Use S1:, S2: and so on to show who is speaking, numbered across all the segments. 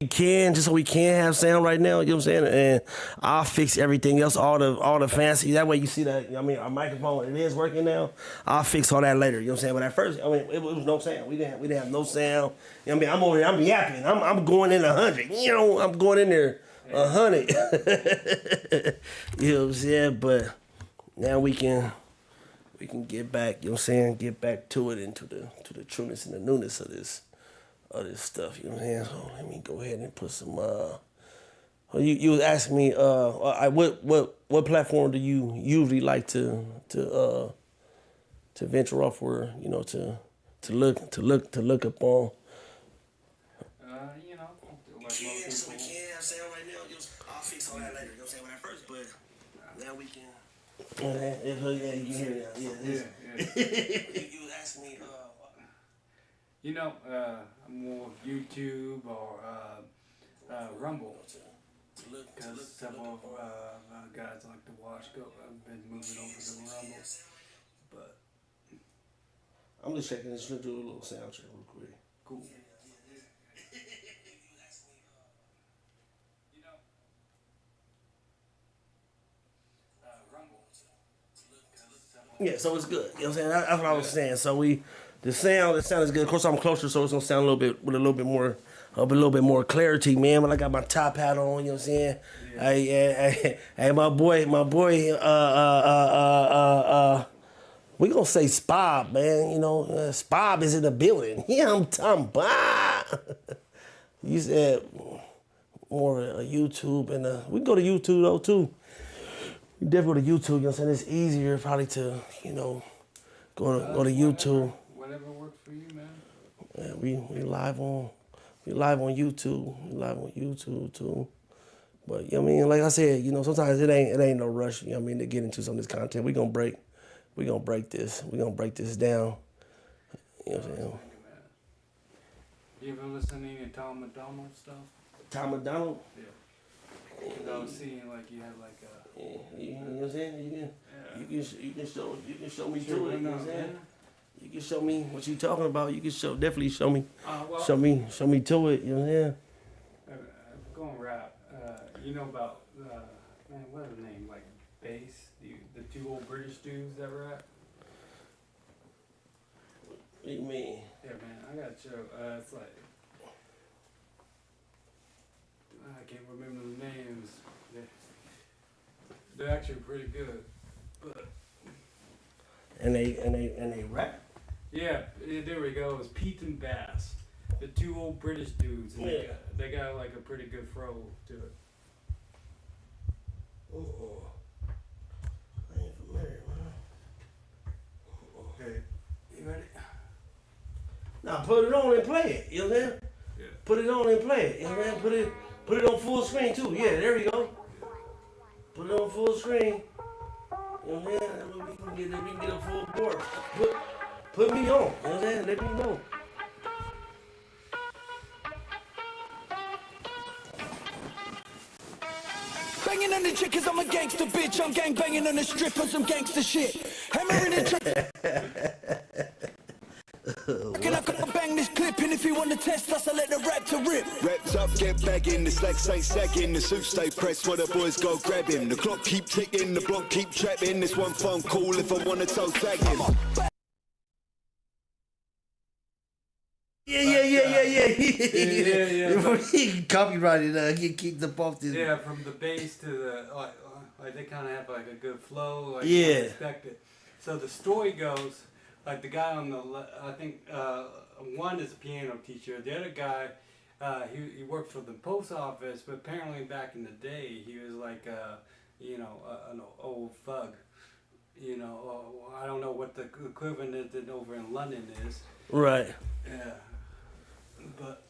S1: just so we can have sound right now. You know what I'm saying? And I'll fix everything else, all the fancy. That way you see that. I mean, our microphone it is working now. I'll fix all that later. You know what I'm saying? But at first, I mean, it was no sound. We didn't have no sound. You know what I mean? I'm over here. I'm yapping. I'm going in 100. You know, I'm going in there 100. You know what I'm saying? But now we can get back. You know what I'm saying? Get back to it and to the trueness and the newness of this stuff. You know what I'm saying? So let me go ahead and put some. You was asking me what platform do you usually like to venture off for? You know, to look up on.
S2: You know, like most people.
S1: So we can't have sound right now. I'll fix all that later. You know what I'm saying? When I first, but now we can. Yeah, you can hear it now. Yeah. You was asking me.
S2: You know, more YouTube or Rumble. Because several guys like to watch. I've been moving over to Rumble. But
S1: I'm just checking this. Let's do a little sound check real quick.
S2: Cool.
S1: Yeah, so it's good. You know what I'm saying? That's what I was saying. So the sound is good. Of course, I'm closer, so it's gonna sound a little bit more clarity, man. When I got my top hat on, you know what I'm saying? Yeah. Hey, my boy, we gonna say Spob, man. You know, Spob is in the building. Yeah, I'm talking about. You said more YouTube, and we can go to YouTube though too. You definitely go to YouTube, you know what I'm saying? It's easier probably to, you know, go to YouTube.
S2: Whatever works for you, man.
S1: Yeah, we live on YouTube. We live on YouTube too. But you know what I mean, like I said, you know, sometimes it ain't no rush, you know what I mean, to get into some of this content. We gonna break this. We gonna break this down. You know what I'm saying?
S2: You ever listen to any Tom McDonald stuff?
S1: Tom McDonald?
S2: Yeah. Because I was seeing like you had like a.
S1: Yeah, you know what I'm saying? You can show me too. You know what I'm saying? You can show me what you talking about. You can definitely show me.
S2: Well,
S1: show me to it. You know what I'm saying?
S2: Going rap. You know about man, what are the name? Like Bass, the two old British dudes that rap.
S1: What do you mean?
S2: Yeah, man, I gotta show. It's like I can't remember the names. They're actually pretty good, but
S1: and they rap.
S2: Yeah, there we go. It's Pete and Bass, the two old British dudes. And they got like a pretty good flow to it.
S1: I ain't familiar, man.
S2: Okay, you ready?
S1: Now put it on and play it. You know what I'm saying?
S2: Yeah.
S1: Put it on and play it. You know what I'm saying? Put it on full screen too. Yeah, there we go. Put it on full screen. You know what I'm saying? We can get a full board. Put me on. You know what I'm saying? Let me know.
S3: Banging on the chickens, I'm a gangster bitch. I'm gang banging on the strip on some gangster shit. Hammering the Can I bang this clip, and if you want to test us, I let the rap to rip.
S4: Wrapped up, get bagging, the slacks ain't sagging, the suits stay pressed while the boys go grab him. The clock keep ticking, the block keep trapping. This one phone call if I wanna toe tag him.
S1: Yeah. He copyrighted. He kicked up off this.
S2: Yeah, from the bass to the like they kind of have like a good flow. Like expected. So the story goes. Like the guy on the I think one is a piano teacher. The other guy, he worked for the post office, but apparently back in the day he was like an old thug. You know, I don't know what the equivalent is over in London is.
S1: Right.
S2: Yeah, but.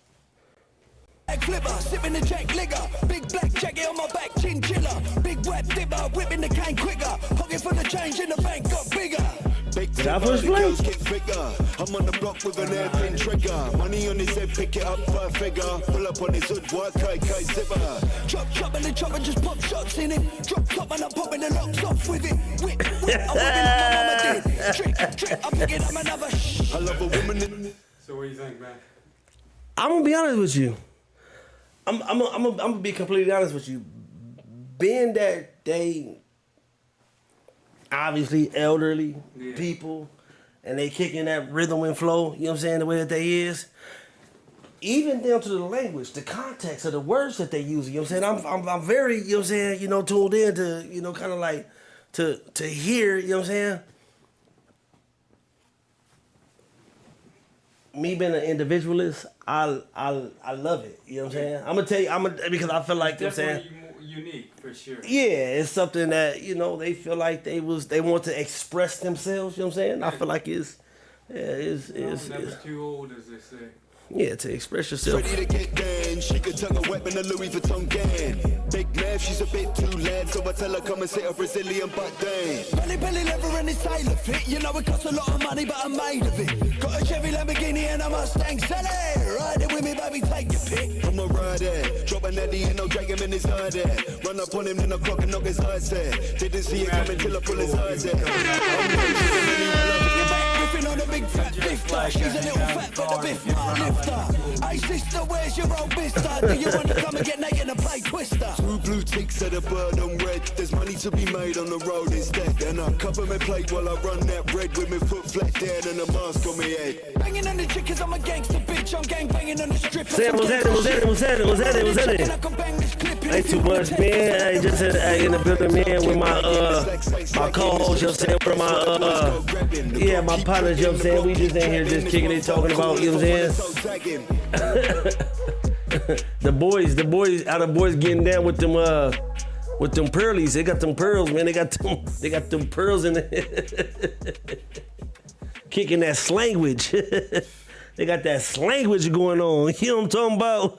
S3: Flipper, sipping the Jack Ligger, big black jacket on my back, chinchilla, big wet dipper, whipping the cane quicker, pocket full of change in the bank got bigger.
S4: Big
S1: girls
S4: get bigger. I'm on the block with an airpin trigger. Money on his head, pick it up for a figure. Pull up on his hood, work, KK zipper.
S3: Chop and the chopper just pop shots in it. Drop top and I'm popping the locks off with it. Whip, I'm whipping up my mama did. Trick, I'm picking up another
S4: I love a woman.
S2: So what do you think, man?
S1: I'm gonna be honest with you. I'm gonna be completely honest with you. Being that they obviously elderly people and they kicking that rhythm and flow, you know what I'm saying, the way that they is, even down to the language, the context of the words that they use, you know what I'm saying? I'm very, you know what I'm saying, tuned in to, kind of like to hear, you know what I'm saying? Me being an individualist, I love it. You know what I'm saying? I'm gonna tell you, because I feel like, you know what I'm saying,
S2: unique for sure.
S1: yeah, it's something that they feel like they want to express themselves. You know what I'm saying? I feel like it's
S2: never too old, as they say.
S1: Yeah, to express yourself.
S4: Ready to get down, she could tug a weapon, a Louis Vuitton gang. Big Nev, she's a bit too loud, so I tell her come and sit a Brazilian butt down.
S3: Belly leather and it's tailor fit. You know it costs a lot of money, but I'm made of it. Got a Chevy Lamborghini and a Mustang. Sell it, ride it with me, baby, take your pick.
S4: I'm a rider, drop an Eddie and I'll drag him in his eye there. Run up on him, then I'll clock and knock his eyes there. Didn't see it coming till I pull his eyes there.
S3: On a big fat lifter. She's a little fat but the biff my lifter. Hey sister, where's your old mister? Do you want to come and get naked and play Twister?
S4: Two blue ticks at a bird on red. There's money to be made on the road instead. And I cover my plate while I run that red with my foot flat down and a mask on my head.
S3: Banging on the chick 'cause I'm a gangster bitch. I'm gang banging on the strip.
S1: Sam, was that it? Ain't too much, man. I just in the building, man, with my co-host, you know what I'm saying, with my my partners, you know what I'm saying. We just in here just kicking it, talking about, you know what I'm saying. the boys getting down with them pearlies. They got them pearls, man. They got them pearls in the kicking that slanguage. They got that slanguage going on. You know what I'm talking about?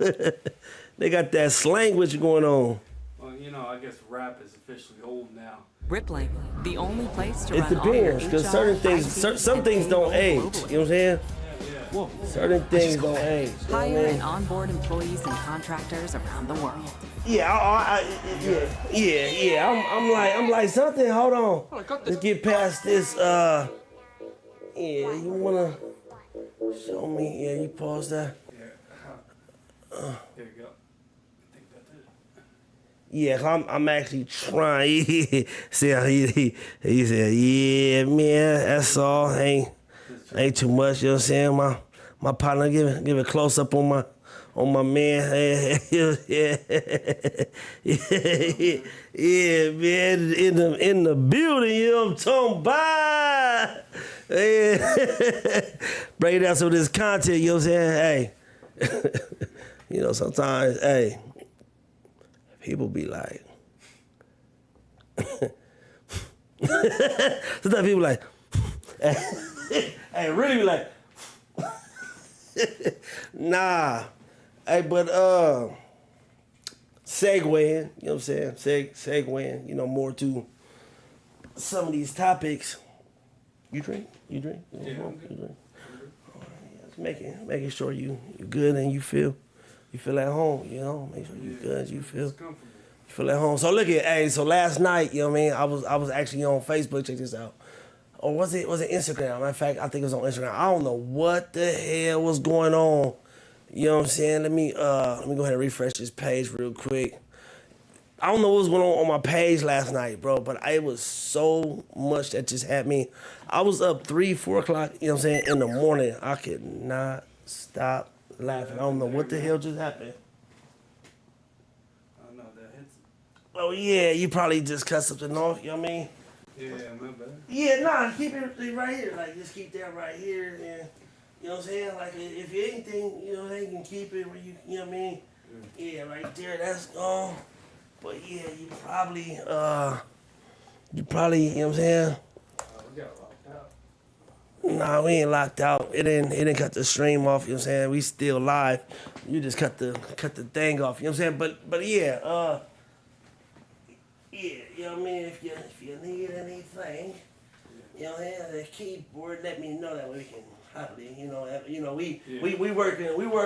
S1: They got that slanguage going on.
S2: Well, I guess rap is officially old now.
S5: Rippling, the only place to
S1: It
S5: run all your
S1: depends, because
S5: HR,
S1: certain things,
S5: IT,
S1: some things don't age. You know what I'm saying?
S2: Yeah.
S1: Certain things don't age. You know what I
S5: Hire
S1: mean?
S5: and onboard employees and contractors around the world.
S1: Yeah, I'm like something. Hold on. Let's get past this. Yeah, you wanna show me? Yeah, you pause that.
S2: There you go. I think that's it.
S1: Yeah, I'm actually trying. See, he said, yeah, man, that's all. Ain't too much. You know what I'm saying? My partner give a close up on my man. Yeah, man, in the building. You know what I'm talking about? Yeah. Break down some of this content. You know what I'm saying? Hey, sometimes, hey, people be like, sometimes people like, hey, really be like, nah. Hey, but segueing, you know what I'm saying? Segueing, more to some of these topics. You drink? You drink?
S2: Yeah, I'm good.
S1: You drink? All right, yeah, just making sure you good and you feel at home, make sure you good, you feel at home. So look so last night, you know what I mean, I was actually on Facebook, check this out. Or was it Instagram? Matter of fact, I think it was on Instagram. I don't know what the hell was going on. You know what I'm saying? Let me go ahead and refresh this page real quick. I don't know what was going on my page last night, bro, but it was so much that just had me. I was up 3-4 o'clock, you know what I'm saying, in the morning. I could not stop laughing. I don't know what the hell just happened.
S2: I don't know, that hits.
S1: Oh, yeah, you probably just cut something off, you know what I mean?
S2: Yeah, my bad.
S1: Yeah, nah, keep it right here. Like, just keep that right here. And, you know what I'm saying? Like, if anything, they can keep it where you know what I mean? Yeah, right there, that's gone. But, yeah, you probably, you know what I'm saying?
S2: We got locked out.
S1: Nah, we ain't locked out. It didn't cut the stream off, you know what I'm saying? We still live. You just cut the thing off, you know what I'm saying? But yeah, yeah, you know what I mean? If you need anything, you know, the keyboard, let me know that we can probably, we work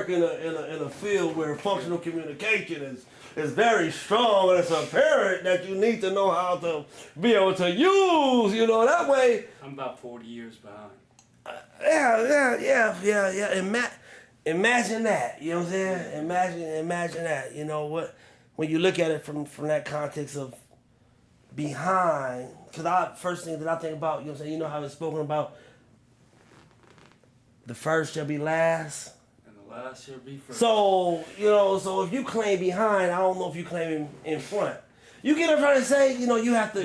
S1: in a field where functional communication is very strong, and it's apparent that you need to know how to be able to use, that way.
S2: I'm about 40 years behind.
S1: Yeah. And imagine that. You know what I'm saying? Imagine that. You know what? When you look at it from that context of behind, because first thing that I think about, you know what I'm saying? You know how it's spoken about, the first shall be last.
S2: And the last shall be first.
S1: So, you know, so if you claim behind, I don't know if you claim in front. You get what I'm trying to say? You know, you have to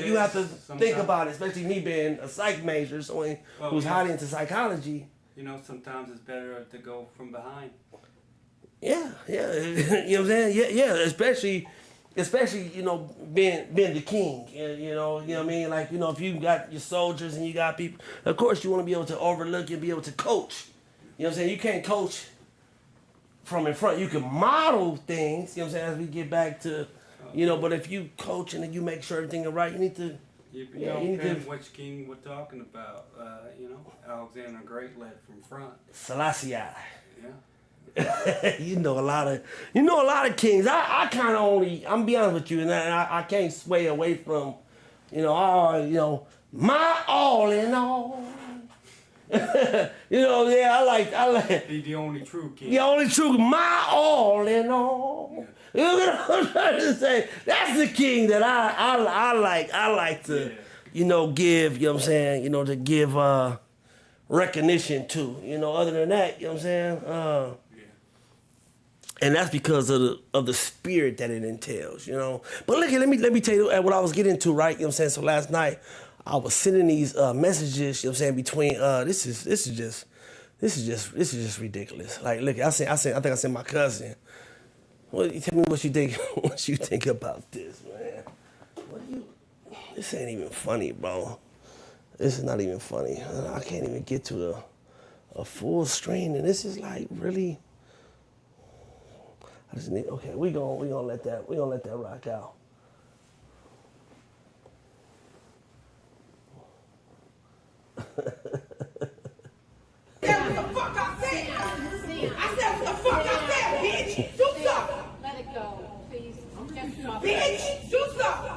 S1: think about it, especially me being a psych major, someone who's highly into psychology.
S2: You know, sometimes it's better to go from behind.
S1: Yeah. You know what I'm saying? Yeah, especially, you know, being the king. You know what I mean? Like, you know, if you got your soldiers and you got people, of course you want to be able to overlook and be able to coach. You know what I'm saying? You can't coach from in front. You can model things, you know what I'm saying, as we get back to, you know, but if you coach and you make sure everything is right, you need to...
S2: You need to which king we're talking about. You know, Alexander the Great led from front.
S1: Selassie.
S2: Yeah.
S1: you know a lot of kings. I kind of only, I'm be honest with you, and I can't sway away from, you know, my all in all. You know, yeah, I like.
S2: Be the only true king.
S1: The only true, my all in all. You know what I'm trying to say? That's the king that I like. I like to, you know, give. You know what I'm saying? You know, to give recognition to. You know, other than that, you know what I'm saying? And that's because of the spirit that it entails, you know. But look, let me tell you what I was getting to, right? You know what I'm saying? So last night I was sending these messages, you know what I'm saying, between this is just ridiculous. Like, look, I think I sent my cousin. Tell me what you think about this, man. This ain't even funny, bro. This is not even funny. I can't even get to a full screen, and this is like really. I just need, okay, we gonna let that rock out.
S6: Said what the fuck I said. I said what the fuck I said, bitch. Do something.
S7: Let it go, please. Just stop.
S6: Bitch, do something.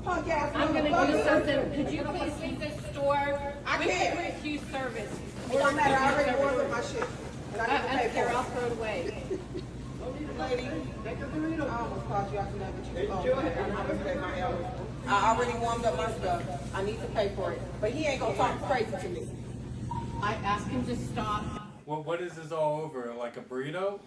S6: Punk ass
S7: I'm gonna do
S6: motherfucker.
S7: something. Could you please leave the store?
S6: I
S7: We
S6: can't.
S7: can refuse service.
S6: It don't matter. I already ordered my shit. And I need to
S7: I
S6: pay
S7: don't care.
S6: for
S7: I'll
S6: it.
S7: throw it away.
S6: Lady, I almost called you after that, but you I respect my elders. I already warmed up my stuff. I need to pay for it. But he ain't gonna talk crazy to me.
S7: I asked him to stop.
S2: Well, what is this all over? Like a burrito?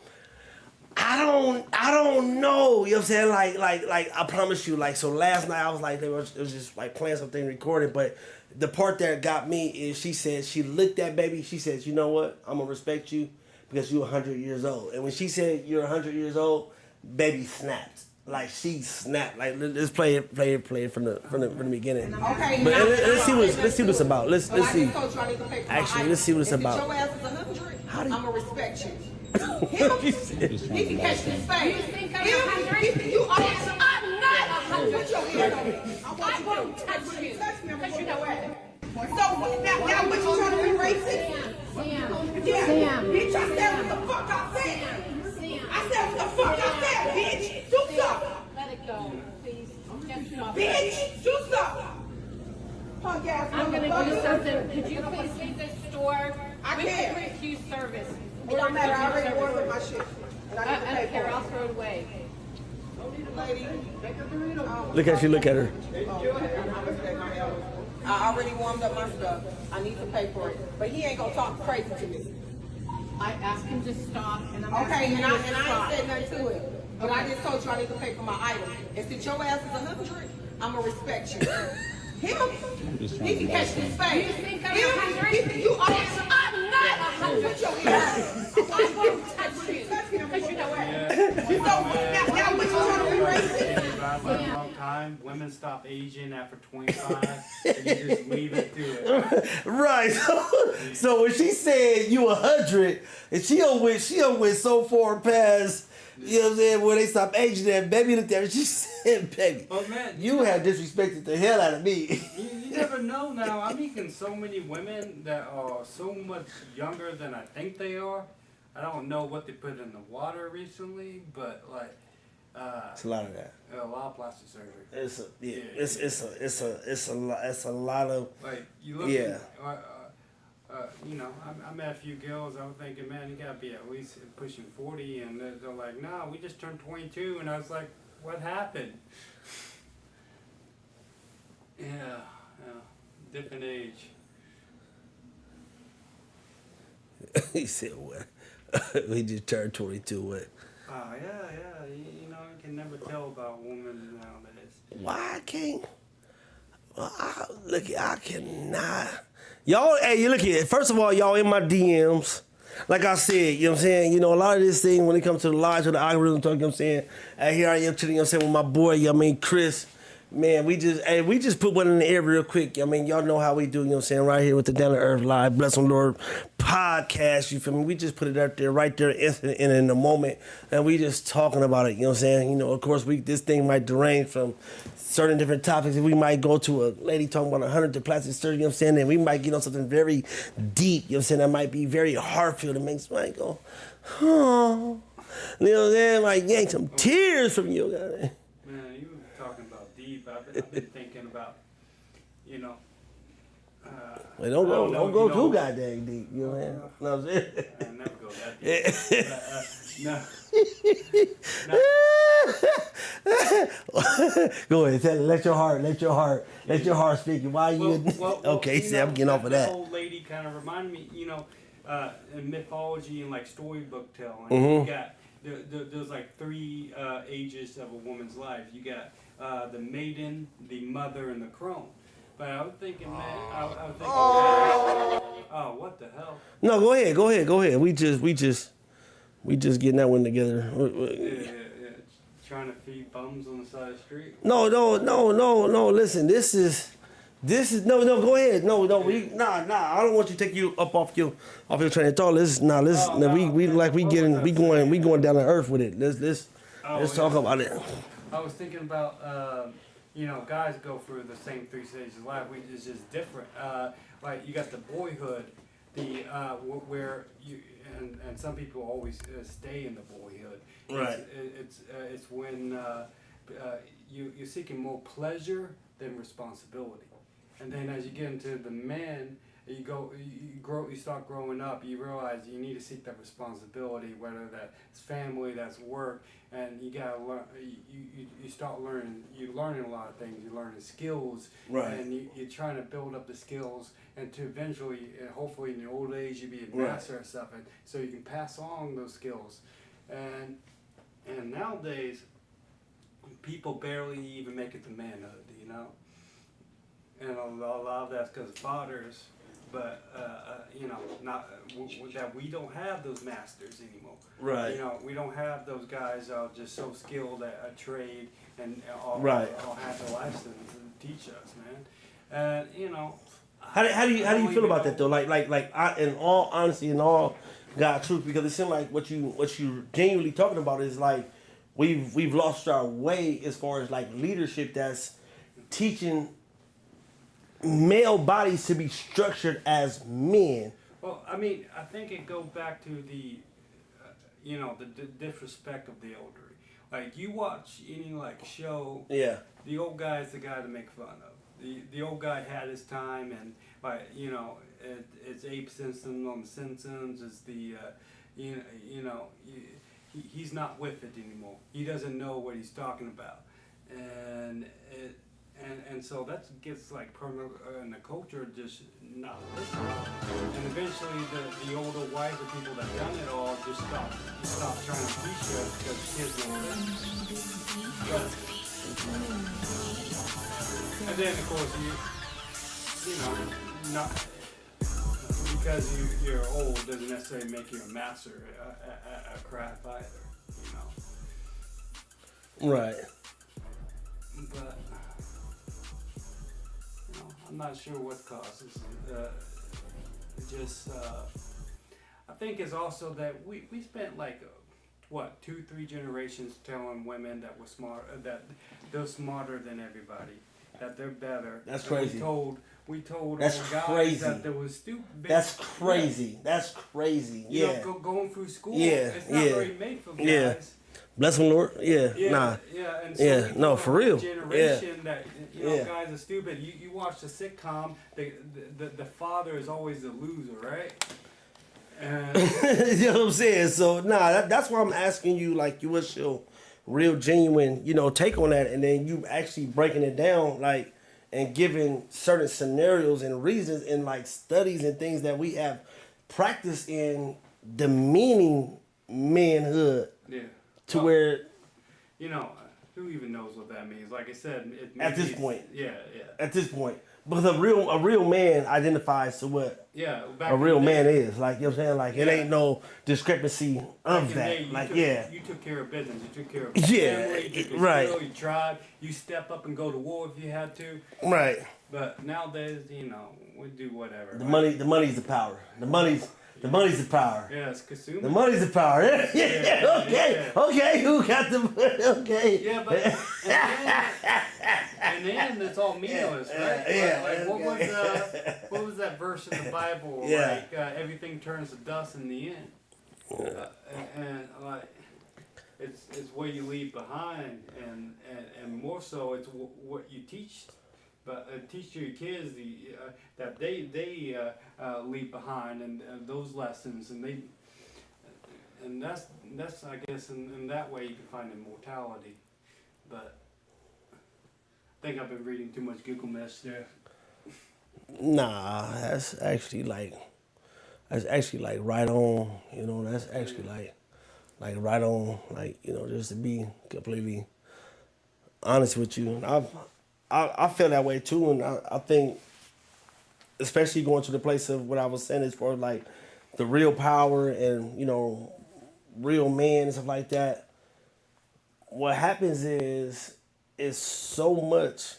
S1: I don't know. You know what I'm saying? Like I promise you, like, so last night I was like, it was just like playing something recorded, but the part that got me is she said, she looked at baby, she says, you know what? I'm gonna respect you because you're 100 years old. And when she said you're 100 years old, baby snapped. Like, she snapped. Like, let's play it from the beginning.
S6: Okay,
S1: But
S6: now-
S1: let's see what it's about. Let's
S6: But I
S1: see.
S6: just told you I need to pay for my
S1: Actually,
S6: items.
S1: let's see what it's
S6: If
S1: about.
S6: your ass is 100,
S1: How do you-
S6: I'm gonna respect you.
S1: She said-
S6: He can catch this fade.
S7: You think I'm 100?
S6: You are.
S7: I'm not 100.
S6: Put your hand on me.
S7: I won't touch you.
S6: Touch me, I'm
S7: Because
S6: gonna
S7: you know
S6: go
S7: what?
S6: away. So now what you trying to be racist? Yeah, bitch, I said what the fuck I said. I said what the fuck I said, bitch. Do something.
S7: Let it go, please. Just stop.
S6: Bitch, do something. Punk ass
S7: I'm gonna do
S6: motherfucker.
S7: something. Could you please leave the store?
S6: I
S7: We
S6: can't.
S7: can refuse service.
S6: It don't matter. I already ordered my shit. And I need to
S7: I
S6: pay
S7: don't care.
S6: for
S7: I'll throw it away.
S6: it. Lady,
S1: Look at you, look at her.
S6: I respect my elders. I already warmed up my stuff. I need to pay for it. But he ain't gonna talk crazy to me.
S7: I asked him to stop, and I'm
S6: Okay,
S7: asking
S6: and
S7: you
S6: I
S7: to
S6: ain't
S7: stop.
S6: said nothing to it. But I just told you I need to pay for my items. And since your ass is 100, I'm gonna respect you. Him, he can catch this fade.
S7: You think I'm 100?
S6: You are.
S7: I'm not 100.
S6: Put your hand on me.
S7: I won't touch you.
S6: Touch me, I'm
S7: Because
S6: gonna
S7: you know what?
S6: So now what you trying to be racist?
S2: Around for a long time. Women stop aging after 25, and you just leave it to it.
S1: Right. So when she said you 100, and she went so far past, you know what I'm saying, where they stop aging that, baby looked at her, she said, baby,
S2: Oh man,
S1: you have disrespected the hell out of me.
S2: You never know now. I'm meeting so many women that are so much younger than I think they are. I don't know what they put in the water recently, but like,
S1: It's a lot of that.
S2: a lot of plastic surgery.
S1: It's a lot of
S2: Like you look.
S1: Yeah.
S2: You know, I met a few girls. I was thinking, man, you gotta be at least pushing 40, and they're like, "No, we just turned 22," and I was like, "What happened?" Yeah, different age.
S1: He said, "What? We just turned 22. What?
S2: Oh yeah. You know, you can never tell about women nowadays.
S1: Why I can't? Well, I cannot. Y'all, hey, you look at it. First of all, y'all in my DMs. Like I said, you know what I'm saying? You know, a lot of this thing when it comes to the lies or the algorithm talk, you know what I'm saying? Hey, here I am chilling, you know what I'm saying, with my boy, you know what I mean, Chris. Man, we just put one in the air real quick. I mean, y'all know how we do, you know what I'm saying, right here with the Down to Earth Live, Bless the Lord podcast, you feel me? We just put it out there right there in the moment, and we just talking about it, you know what I'm saying? You know, of course, this thing might derange from certain different topics. We might go to a lady talking about 100 to plastic surgery, you know what I'm saying? And we might get on something very deep, you know what I'm saying? That might be very heartfelt and make somebody go, oh. You know what I'm saying? Like yank some tears from you.
S2: Man, you were talking about deep. I've been thinking about, you know.
S1: Well, don't go too goddamn deep, you know what I'm saying? No, I'm saying?
S2: I never go that deep. No.
S1: Go ahead, tell it. Let your heart speak. Why you? Okay, see, I'm getting off of that.
S2: The old lady kind of reminded me, you know, in mythology and like storybook telling.
S1: Mm-hmm.
S2: You got there's like three ages of a woman's life. You got the maiden, the mother, and the crone. But I was thinking, man, I was thinking, oh, what the hell?
S1: No, go ahead. We just getting that one together.
S2: Yeah. Trying to feed bums on the side of the street.
S1: No. Listen, this is no. Go ahead. No. I don't want you to take you up off your train of thought. We going down to earth with it. Let's talk about it.
S2: I was thinking about. You know, guys go through the same 3 stages of life. It's just different. Like you got the boyhood, where you and some people always stay in the boyhood.
S1: Right.
S2: It's when you're seeking more pleasure than responsibility, and then as you get into the man, you start growing up. You realize you need to seek that responsibility, whether that's family, that's work, and you gotta learn. You start learning. You're learning a lot of things. You're learning skills,
S1: right?
S2: And you're trying to build up the skills, and to eventually, hopefully, in your old age, you be a master at stuff, and so you can pass on those skills. And nowadays, people barely even make it to manhood, you know. And a lot of that's because of fathers. But you know, not that we don't have those masters anymore.
S1: Right.
S2: You know, we don't have those guys just so skilled at a trade and all have the license to teach us, man. And you know,
S1: how do you feel about that though? In all honesty, in all God truth, because it seems like what you genuinely talking about is like we've lost our way as far as like leadership that's teaching male bodies to be structured as men.
S2: Well, I mean, I think it goes back to the, you know, the disrespect of the elderly. Like you watch any like show, the old guy is the guy to make fun of. The old guy had his time, and like you know, it's Abe Simpson on The Simpsons. It's the, he's not with it anymore. He doesn't know what he's talking about, and so that gets like permanent in the culture, just not listening. And eventually the older, wiser people that done it all just stop trying to teach us because kids don't listen. And then of course you know, not because you're old doesn't necessarily make you a master at a craft either, you know.
S1: Right.
S2: But I'm not sure what causes I think it's also that we spent like 2-3 generations telling women that we're smart, that they're smarter than everybody, that they're better.
S1: That's crazy.
S2: We told
S1: that's
S2: guys
S1: crazy.
S2: that there was stupid.
S1: That's crazy. Yeah. That's crazy.
S2: You
S1: yeah.
S2: know, going through school.
S1: Yeah.
S2: It's not very made for guys.
S1: Yeah. Bless the Lord. Yeah.
S2: Yeah.
S1: Nah.
S2: Yeah. And so
S1: yeah. No, for real.
S2: Generation that you know, guys are stupid. You watch the sitcom, the father is always the loser, right? And
S1: you know what I'm saying? So that's why I'm asking you, like, what's your real genuine, take on that, and then you actually breaking it down, like, and giving certain scenarios and reasons and like studies and things that we have practiced in demeaning manhood.
S2: Yeah.
S1: To where,
S2: who even knows what that means? Like I said,
S1: at this point.
S2: Yeah.
S1: At this point. Because a real man identifies to what a real man is. Like, you know what I'm saying? Like, it ain't no discrepancy of that.
S2: You took care of business. You took care of family. You took
S1: right.
S2: Skill, you tried. You step up and go to war if you had to.
S1: Right.
S2: But nowadays, we do whatever.
S1: The money's the power. The money's the power.
S2: Yeah, it's consuming.
S1: The money's the power. Okay. Who got the money? Okay.
S2: Yeah, but in the end, it's all meaningless, right? Like, what was that verse in the Bible?
S1: Yeah.
S2: Like, everything turns to dust in the end. And like, it's what you leave behind, and more so, it's what you teach. But teach your kids that they leave behind and those lessons, and that's I guess in that way you can find immortality. But I think I've been reading too much Google mess there.
S1: Nah, that's actually like right on. That's actually like right on. Like, just to be completely honest with you, I feel that way too, and I think, especially going to the place of what I was saying as far as like the real power and real men and stuff like that. What happens is so much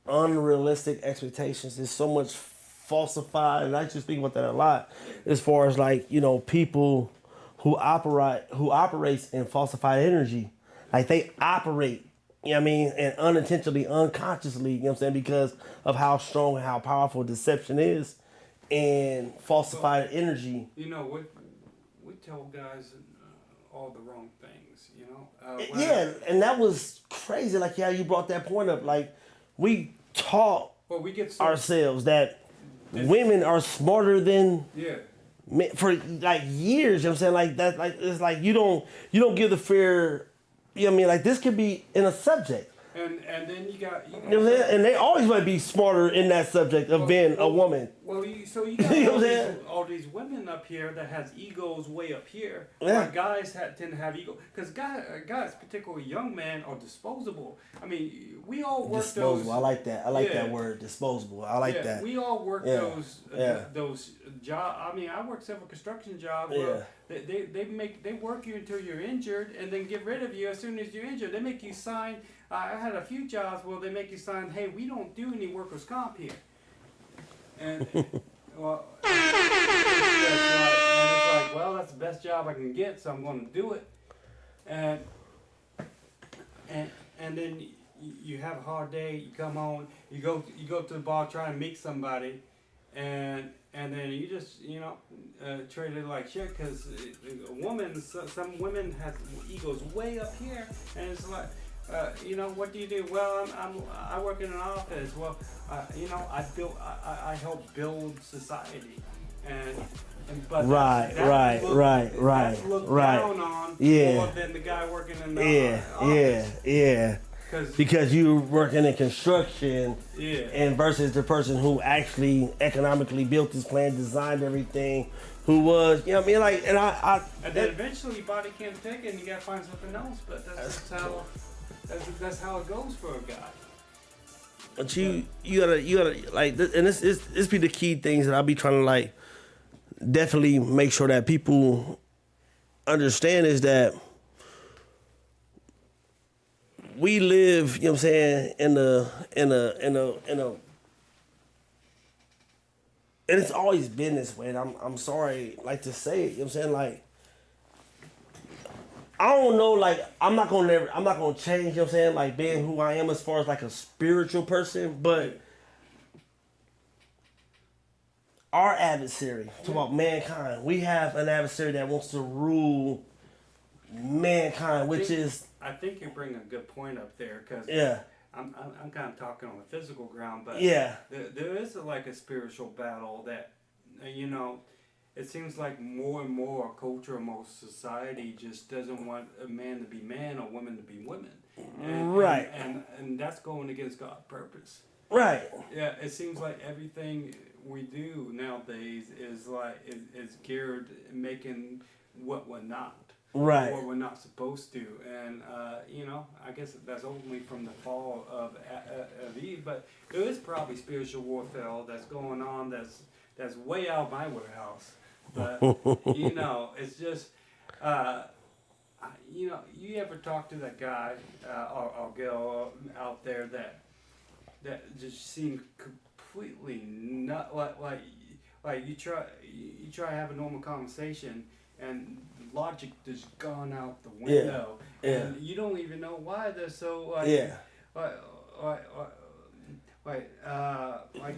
S1: unrealistic expectations. There's so much falsified, and I just think about that a lot. As far as like people who operates in falsified energy, like they operate. And unintentionally, unconsciously, because of how strong and how powerful deception is and falsified energy.
S2: We tell guys all the wrong things,
S1: And that was crazy. Like, you brought that point up. Like, we taught ourselves that women are smarter than men for like years. You know what I'm saying? Like that. Like, it's like you don't give the fair. Like this could be in a subject.
S2: And then you got
S1: and they always might be smarter in that subject of being a woman.
S2: Well, you got all these women up here that has egos way up here.
S1: Yeah.
S2: Where guys tend to have ego because guys, particularly young men, are disposable. I mean, we all work
S1: disposable.
S2: those.
S1: I like that. I like that word, disposable. I like that.
S2: We all work those jobs. I mean, I work several construction jobs. Where they work you until you're injured and then get rid of you as soon as you're injured. They make you sign. I had a few jobs where they make you sign, hey, we don't do any workers' comp here. And well, it's like, well, that's the best job I can get, so I'm going to do it. And then you have a hard day. You come home. You go to the bar, try and meet somebody, and then you just treat it like shit because some women have egos way up here, and it's like. What do you do? Well, I work in an office. Well, I help build society, but
S1: right.
S2: That's looked down on more than the guy working in the office.
S1: Because you working in construction, and versus the person who actually economically built this plan, designed everything, who was, and
S2: then eventually your body can't take it, and you gotta find something else. But that's how it goes for a guy.
S1: But you gotta like, and this be the key things that I'll be trying to like definitely make sure that people understand is that we live, you know what I'm saying, in a and it's always been this way. And I'm sorry like to say it, you know what I'm saying, like I don't know, like I'm not gonna change, you know what I'm saying, like being who I am as far as like a spiritual person, but our adversary, talk about mankind, we have an adversary that wants to rule mankind, which is
S2: I think you bring a good point up there because
S1: Yeah.
S2: I'm kind of talking on the physical ground, but
S1: Yeah.
S2: there is like a spiritual battle that it seems like more and more our culture, most society just doesn't want a man to be man or women to be women,
S1: Right.
S2: And that's going against God's purpose.
S1: Right.
S2: Yeah, it seems like everything we do nowadays is geared making what we're not.
S1: Right.
S2: What we're not supposed to, and I guess that's only from the fall of Eve. But there is probably spiritual warfare that's going on that's way out of my warehouse. But it's just you ever talk to that guy or girl out there that just seemed completely not like you try to have a normal conversation and logic just gone out the window, and you don't even know why they're so like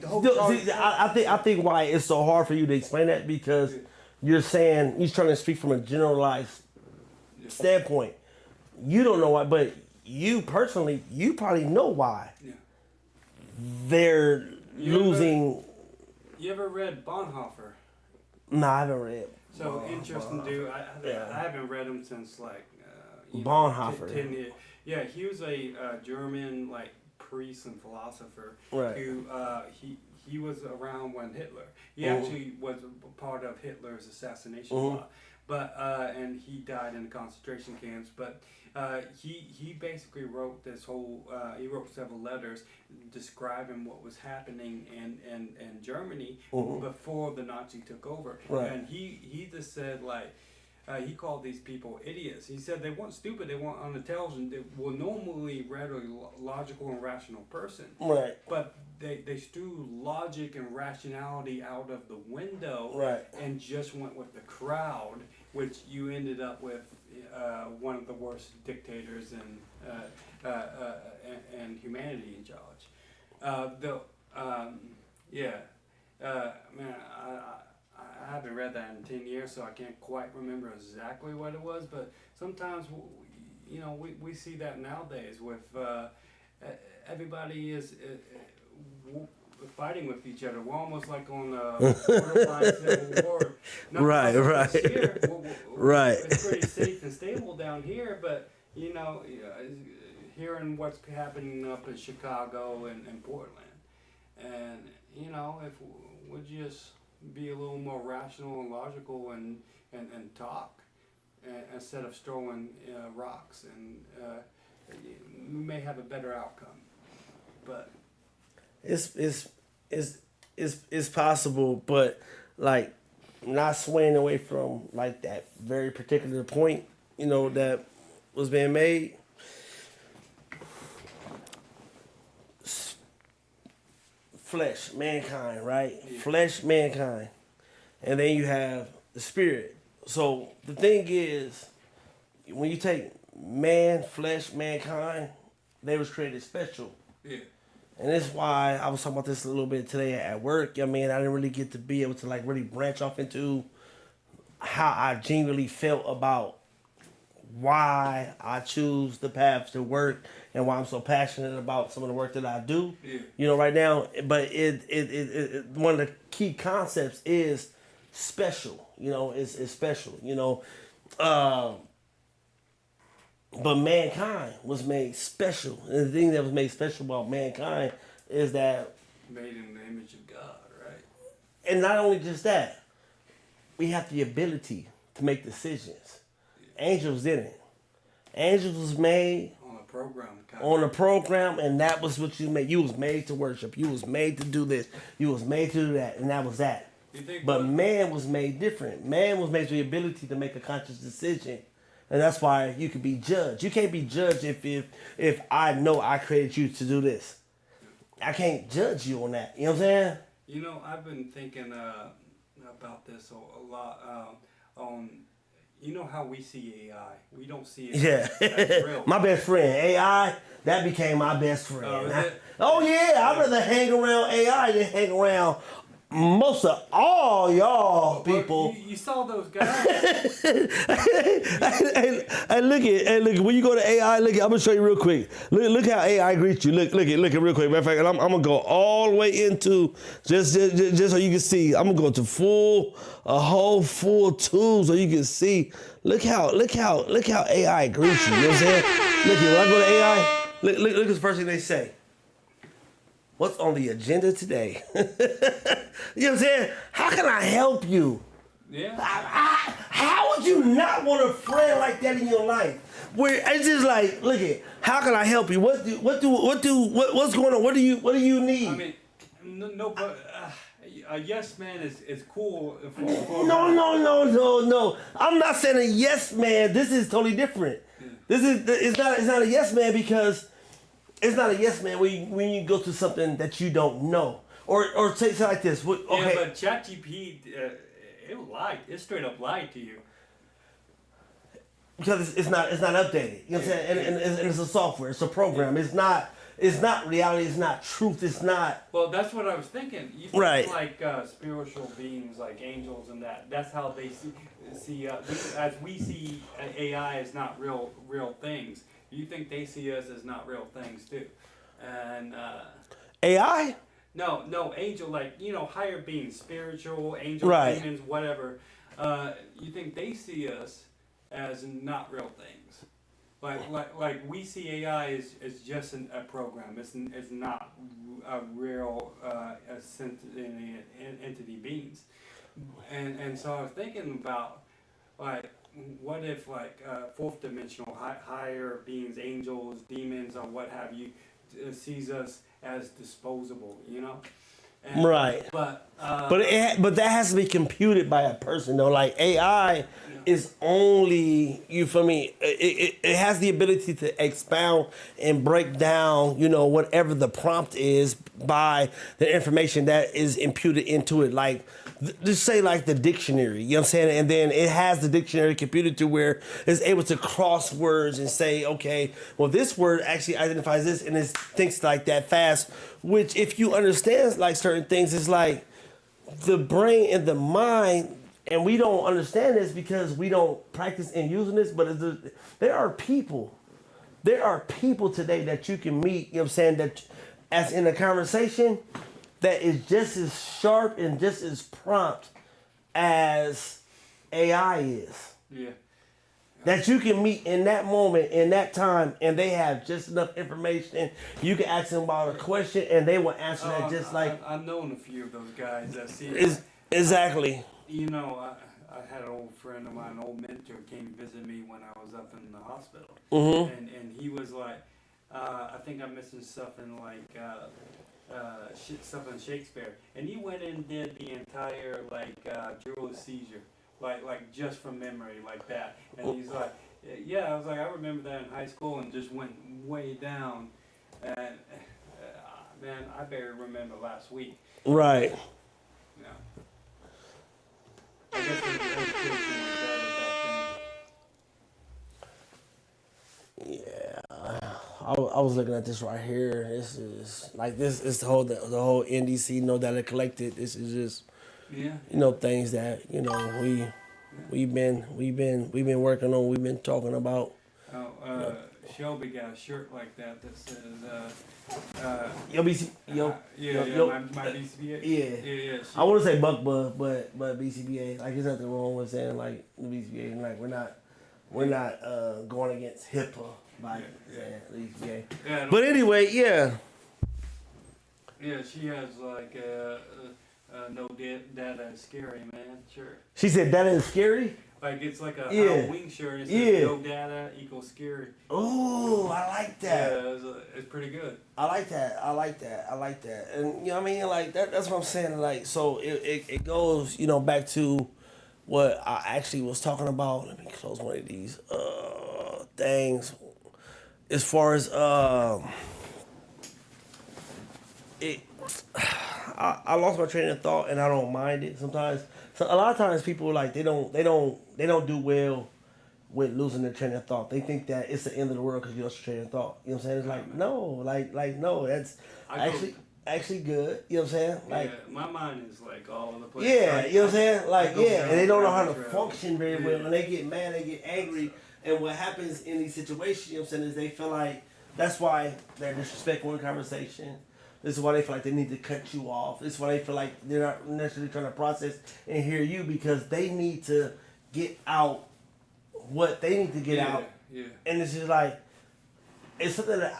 S2: the whole.
S1: I think why it's so hard for you to explain that because you're saying you're trying to speak from a generalized standpoint. You don't know why, but you personally, you probably know why they're losing.
S2: You ever read Bonhoeffer?
S1: No, I haven't read.
S2: So interesting dude. I haven't read him since like
S1: Bonhoeffer.
S2: 10 years. Yeah, he was a German like priest and philosopher
S1: Right.
S2: who he was around when Hitler. He actually was a part of Hitler's assassination plot. But and he died in the concentration camps. But he basically wrote this whole. He wrote several letters describing what was happening in Germany before the Nazi took over.
S1: Right.
S2: And he just said like. He called these people idiots. He said they weren't stupid, they weren't unintelligent, they were normally rather logical and rational person.
S1: Right.
S2: But they threw logic and rationality out of the window
S1: Right.
S2: and just went with the crowd, which you ended up with one of the worst dictators and humanity in charge. Man, I haven't read that in 10 years, so I can't quite remember exactly what it was. But sometimes, we see that nowadays with everybody is fighting with each other. We're almost like on a borderline civil war.
S1: Right.
S2: Here,
S1: Right.
S2: It's pretty safe and stable down here, but hearing what's happening up in Chicago and Portland, and if we just be a little more rational and logical and talk instead of throwing rocks, and we may have a better outcome. But
S1: It's possible, but like not swaying away from like that very particular point, that was being made. Flesh, mankind, right?
S2: Yeah.
S1: Flesh, mankind. And then you have the spirit. So the thing is, when you take man, flesh, mankind, they was created special.
S2: yeah,
S1: And that's why I was talking about this a little bit today at work. I mean, I didn't really get to be able to like really branch off into how I genuinely felt about why I choose the path to work and why I'm so passionate about some of the work that I do.
S2: Yeah.
S1: Right now. But it one of the key concepts is special. It's special. But mankind was made special. And the thing that was made special about mankind is that,
S2: made in the image of God, right?
S1: and not only just that, we have the ability to make decisions. Angels didn't. Angels was made
S2: On a program.
S1: on a program, and that was what you made. You was made to worship. You was made to do this. You was made to do that, and that was that. But man was made different. Man was made with the ability to make a conscious decision. And that's why you can be judged. You can't be judged if I know I created you to do this. I can't judge you on that. You know what I'm saying?
S2: I've been thinking about this a lot. How we see AI. We don't see it as real.
S1: My best friend, AI, that became my best friend.
S2: Oh, is it?
S1: Oh yeah, I'd rather hang around AI than hang around most of all y'all people.
S2: You saw those guys.
S1: Hey, look, when you go to AI, look, I'm gonna show you real quick. Look how AI greets you. Look it real quick. Matter of fact, I'm gonna go all the way into just so you can see. I'm gonna go to a whole full tool so you can see. Look how AI greets you. You know what I'm saying? Look, when I go to AI, look at the first thing they say. What's on the agenda today? You know what I'm saying? How can I help you?
S2: Yeah.
S1: How would you not want a friend like that in your life? Where it's just like, look at, how can I help you? What's going on? What do you need?
S2: I mean, no, but a yes man is cool.
S1: No. I'm not saying a yes man. This is totally different. It's not a yes man because it's not a yes man when you go to something that you don't know. Or say like this. Okay.
S2: Yeah, but ChatGPT, it straight up lied to you.
S1: Because it's not updated. You know what I'm saying? And it's a software, it's a program. It's not reality, it's not truth, it's not.
S2: Well, that's what I was thinking. You think
S1: right.
S2: Like spiritual beings, like angels and that's how they see as we see AI as not real things. You think they see us as not real things too. And
S1: AI?
S2: No, angel, like, higher beings, spiritual, angels,
S1: right.
S2: demons, whatever. You think they see us as not real things. Like we see AI as just a program. It's not a real entity beings. And so I was thinking about, like, what if, like, fourth dimensional, higher beings, angels, demons, or what have you, sees us as disposable, And,
S1: right.
S2: But
S1: that has to be computed by a person though. Like AI is only, you feel me? It has the ability to expound and break down, whatever the prompt is by the information that is imputed into it. Like just say like the dictionary, you know what I'm saying? And then it has the dictionary computed to where it's able to cross words and say, okay, well this word actually identifies this, and it thinks like that fast. Which, if you understand like certain things, is like the brain and the mind, and we don't understand this because we don't practice in using this. But there are people today that you can meet. You know what I'm saying? That as in a conversation that is just as sharp and just as prompt as AI is.
S2: Yeah.
S1: That you can meet in that moment, in that time, and they have just enough information. You can ask them about a question, and they will answer that just like.
S2: I've known a few of those guys that see.
S1: Exactly.
S2: I had an old friend of mine, an old mentor, came visit me when I was up in the hospital, and he was like, I think I'm missing something like something Shakespeare, and he went and did the entire Jules Caesar. Like just from memory, like that. And he's like, yeah, I was like, I remember that in high school, and just went way down. And man, I barely remember last week.
S1: Right.
S2: Yeah. I guess there's education like that at that thing.
S1: Yeah. I was looking at this right here. This is like this is the whole NDC data collected. This is just.
S2: Yeah.
S1: Things that we've been working on. We've been talking about.
S2: Shelby got a shirt like that says my BCBA. Yeah.
S1: I want to say Buck Bud, but BCBA. Like there's nothing wrong with saying like BCBA. Like we're not going against HIPAA by saying BCBA.
S2: Yeah,
S1: but anyway, yeah.
S2: Yeah, she has like. No data is scary, man. Sure.
S1: She said data is scary?
S2: Like it's like a Halloween shirt. It says no data equals scary.
S1: Oh, I like that.
S2: Yeah, it's pretty good.
S1: I like that. And you know what I mean? Like that's what I'm saying. Like so it goes, back to what I actually was talking about. Let me close one of these things. As far as I lost my train of thought, and I don't mind it sometimes. So a lot of times people like they don't do well with losing their train of thought. They think that it's the end of the world because you lost your train of thought. You know what I'm saying? It's like no, like no. That's actually good. You know what I'm saying? Like,
S2: yeah, my mind is like all over the place.
S1: yeah, you know what I'm saying? Like,
S2: go
S1: yeah,
S2: down
S1: and they don't know
S2: the
S1: how to
S2: rabbit trail.
S1: function very
S2: Yeah.
S1: well. When they get mad, they get angry. And what happens in these situations, you know what I'm saying, is they feel like that's why they're disrespectful in conversation. This is why they feel like they need to cut you off. This is why they feel like they're not necessarily trying to process and hear you because they need to get out what they need to get out.
S2: Yeah.
S1: And it's just like, it's something that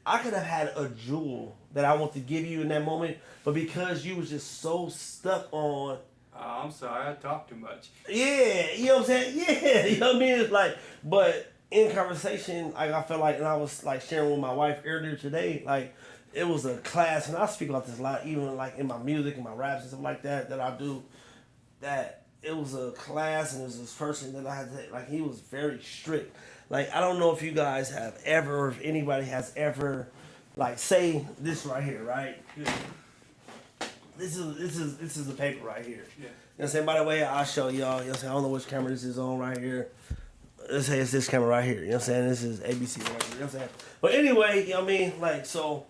S1: I could have had a jewel that I want to give you in that moment, but because you was just so stuck on,
S2: I'm sorry, I talk too much.
S1: yeah, you know what I'm saying? Yeah, you know what I mean? It's like, but in conversation, like I felt like, and I was like sharing with my wife earlier today, like it was a class, and I speak about this a lot, even like in my music and my raps and stuff like that I do, that it was a class and it was this person that I had to, like he was very strict. Like, I don't know if you guys have ever, or if anybody has ever, like, say this right here, right?
S2: Yeah.
S1: This is the paper right here.
S2: Yeah.
S1: You know what I'm saying? By the way, I'll show y'all. You know what I'm saying? I don't know which camera this is on right here. Let's say it's this camera right here. You know what I'm saying? This is ABC right here. You know what I'm saying? But anyway, you know what I mean? Like, so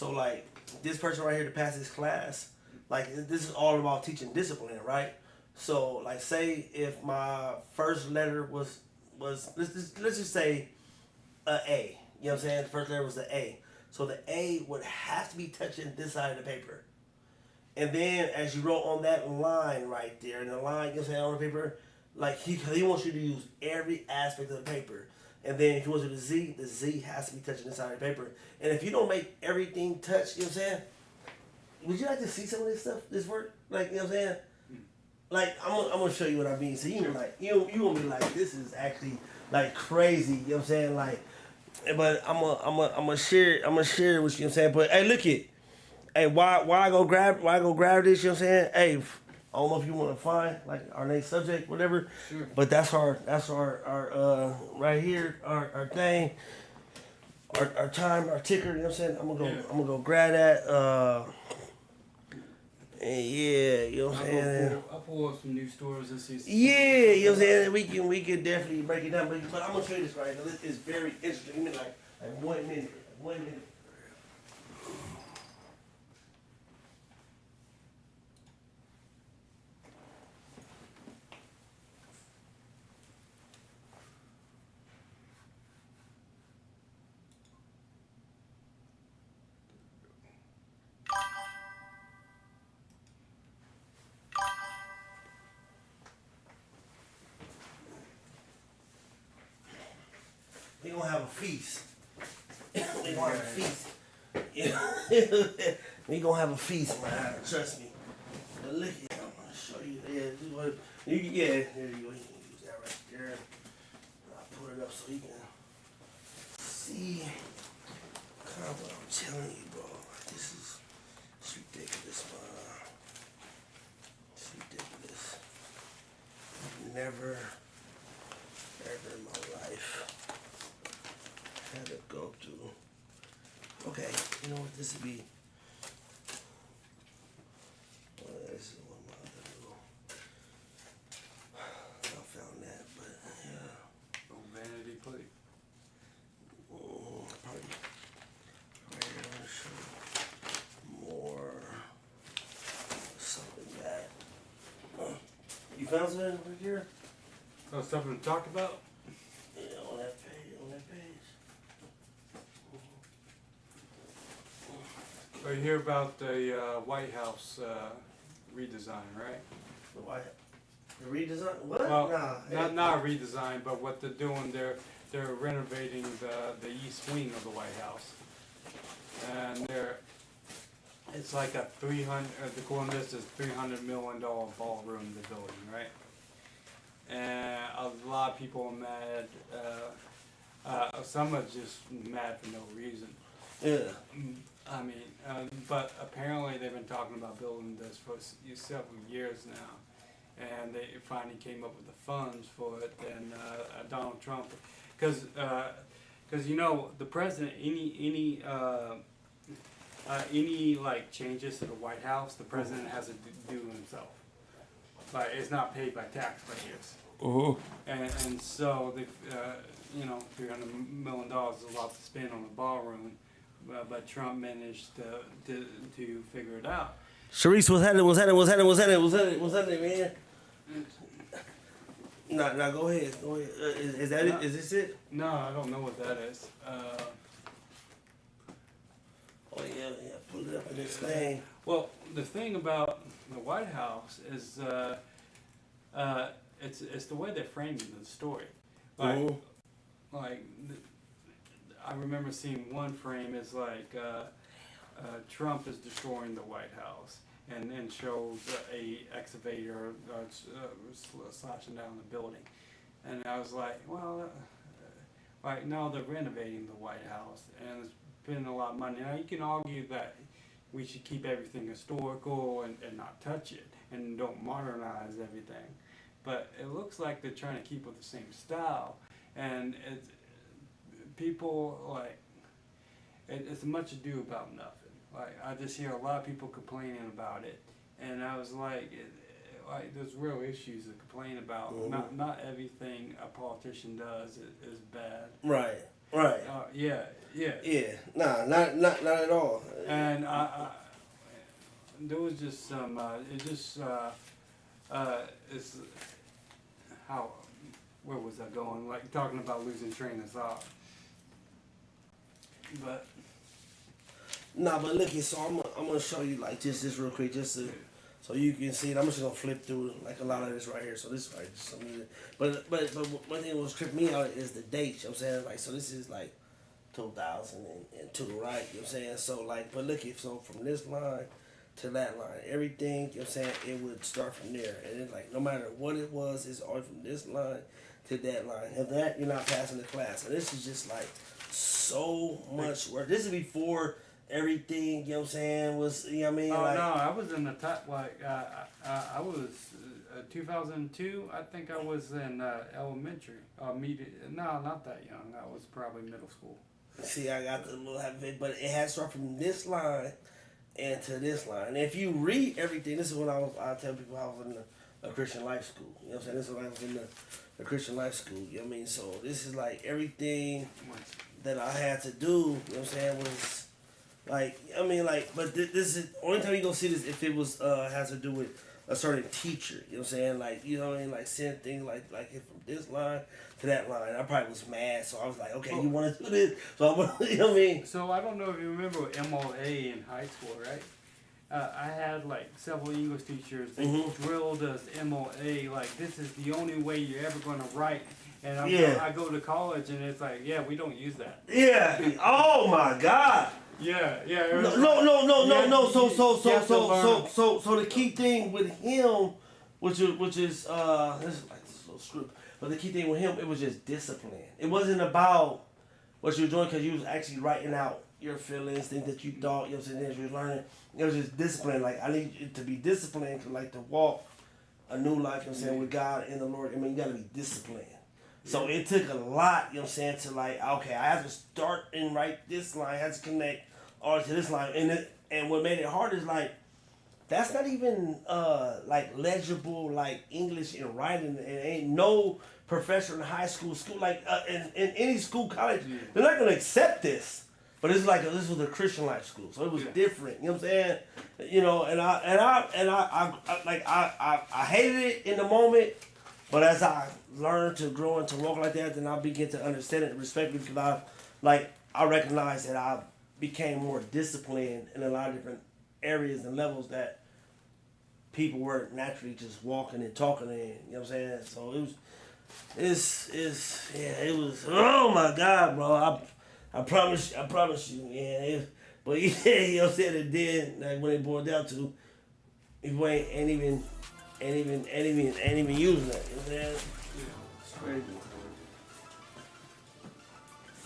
S1: like, this person right here to pass this class, like, this is all about teaching discipline, right? So, like, say if my first letter was let's just say a A. You know what I'm saying? The first letter was the A. So the A would have to be touching this side of the paper. And then as you wrote on that line right there, in the line, you know what I'm saying, on the paper, like he wants you to use every aspect of the paper. And then if he wants you to the Z has to be touching this side of the paper. And if you don't make everything touch, you know what I'm saying? Would you like to see some of this stuff, this work? Like, you know what I'm saying? Like, I'm gonna show you what I mean. So you like you gonna be like, this is actually like crazy. You know what I'm saying? Like, but I'm gonna share it with you. You know what I'm saying? But hey, look it. Hey, why I go grab this? You know what I'm saying? Hey, I don't know if you want to find like our next subject, whatever.
S2: Sure.
S1: But that's our right here our thing, our time, our ticker. You know what I'm saying? I'm gonna go grab that. And yeah, you know what I'm saying?
S2: I'll pull up some new stores and see.
S1: Yeah, you know what I'm saying? We can definitely break it down, but I'm gonna show you this right now. It's very interesting. Give me like 1 minute. 1 minute. We gonna have a feast. We gonna have a feast. Yeah. We gonna have a feast, man. Trust me. But look here, I'm gonna show you. Yeah, this is what there you go. You can use that right there. I'll put it up so you can see kind of what I'm telling you, bro. This is it's ridiculous, man. It's ridiculous. Never, ever in my life had to go through. Okay, you know what this would be? This is one of my other little. I found that, but yeah.
S2: Oh, vanity plate.
S1: Probably right here. I'm gonna show you more something that. You found something over here?
S2: Oh, something to talk about?
S1: Yeah, on that page.
S2: Oh, you hear about the White House redesign, right?
S1: The redesign? What?
S2: Well,
S1: Nah.
S2: not a redesign, but what they're doing, they're renovating the east wing of the White House, and it's like a 300. According to this, is $300 million ballroom they're building, right? And a lot of people are mad. Some are just mad for no reason.
S1: Yeah.
S2: I mean, but apparently they've been talking about building this for several years now, and they finally came up with the funds for it. And Donald Trump, because you know the president, any like changes to the White House, the president has to do himself. Like it's not paid by taxpayers. And so they, $300 million is a lot to spend on a ballroom. but Trump managed to figure it out.
S1: Sharice, what's happening, man? No, go ahead. Is that it? Is this it?
S2: No, I don't know what that is.
S1: Oh yeah, pull it up in this thing.
S2: Well, the thing about the White House is it's the way they're framing the story. Like, I remember seeing one frame is like Trump is destroying the White House, and then shows a excavator slashing down the building, and I was like, well, right now they're renovating the White House, and it's been a lot of money. Now you can argue that we should keep everything historical and not touch it and don't modernize everything, but it looks like they're trying to keep with the same style, and it's people like it's much ado about nothing. Like I just hear a lot of people complaining about it, and I was like, there's real issues to complain about. Not everything a politician does is bad.
S1: Right.
S2: Yeah.
S1: Nah, not at all.
S2: And there was just some. It's how. Where was I going? Like talking about losing train of thought. But.
S1: Nah, but look, so I'm gonna show you like just this real quick, just to, so you can see it. I'm just gonna flip through like a lot of this right here. So this right, just some of it. But one thing that was tripping me out is the dates. You know what I'm saying? Like, so this is like 2002, right? You know what I'm saying? So like, but look, so from this line to that line, everything, you know what I'm saying, it would start from there. And it's like, no matter what it was, it's all from this line to that line. If that, you're not passing the class. And this is just like so much work. This is before everything, you know what I'm saying, was, you know what I mean?
S2: Oh,
S1: like,
S2: no, I was in the top, like, I was 2002, I think I was in elementary. No, not that young. I was probably middle school.
S1: See, I got the little habit, but it had to start from this line and to this line. And if you read everything, this is when I tell people I was in a Christian life school. You know what I'm saying? This is when I was in the Christian life school. You know what I mean? So this is like everything that I had to do, you know what I'm saying, was like, I mean, like, but this is, only time you gonna see this if it was, has to do with a certain teacher, you know what I'm saying? Like, you know what I mean? Like, saying things like if from this line to that line. I probably was mad, so I was like, okay, you want to do this? So I'm, you know what I mean?
S2: So I don't know if you remember MLA in high school, right? I had like several English teachers that drilled us MLA, like this is the only way you're ever going to write. And I go to college and it's like, yeah, we don't use that.
S1: Yeah. Oh my God.
S2: Yeah.
S1: No. So the key thing with him, which is this is like this little script, but the key thing with him, it was just discipline. It wasn't about what you were doing because you was actually writing out your feelings, things that you thought, you know what I'm saying, that you were learning. It was just discipline. Like, I need you to be disciplined to like to walk a new life, you know what I'm saying, with God and the Lord. I mean, you gotta be disciplined. So it took a lot, you know what I'm saying, to like, okay, I have to start and write this line, I have to connect all to this line. And what made it hard is like, that's not even like legible like English in writing. And ain't no professor in high school, like in any school, college, they're not gonna accept this. But it's like this was a Christian life school, so it was different. You know what I'm saying? You know, and I hated it in the moment, but as I learned to grow and to walk like that, then I began to understand it and respect it because I recognized that I became more disciplined in a lot of different areas and levels that people weren't naturally just walking and talking in. You know what I'm saying? So it was. Oh my God, bro! I promise you, man. But yeah, you know what I'm saying? And then, like, when it boiled down to, people ain't even using that. You know what I'm saying? It's crazy.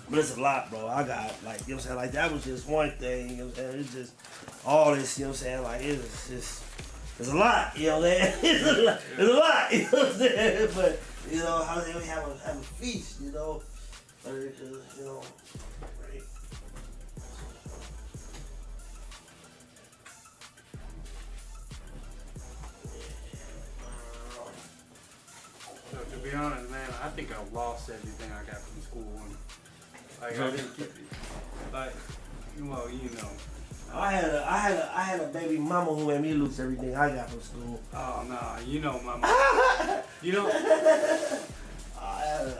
S1: But it's a lot, bro. I got, like, you know what I'm saying? Like, that was just one thing, you know what I'm saying? It's just all this, you know what I'm saying? Like, it's a lot, you know what I'm saying? It's a lot, you know what I'm saying? But, you know, how they have a feast, you know? But it just, you know, right?
S2: So to be honest, man, I think I lost everything I got from school. And, like, I didn't keep it. Like, Well, you know.
S1: I had a baby mama who made me lose everything I got from school.
S2: Oh no, you know, mama. You know.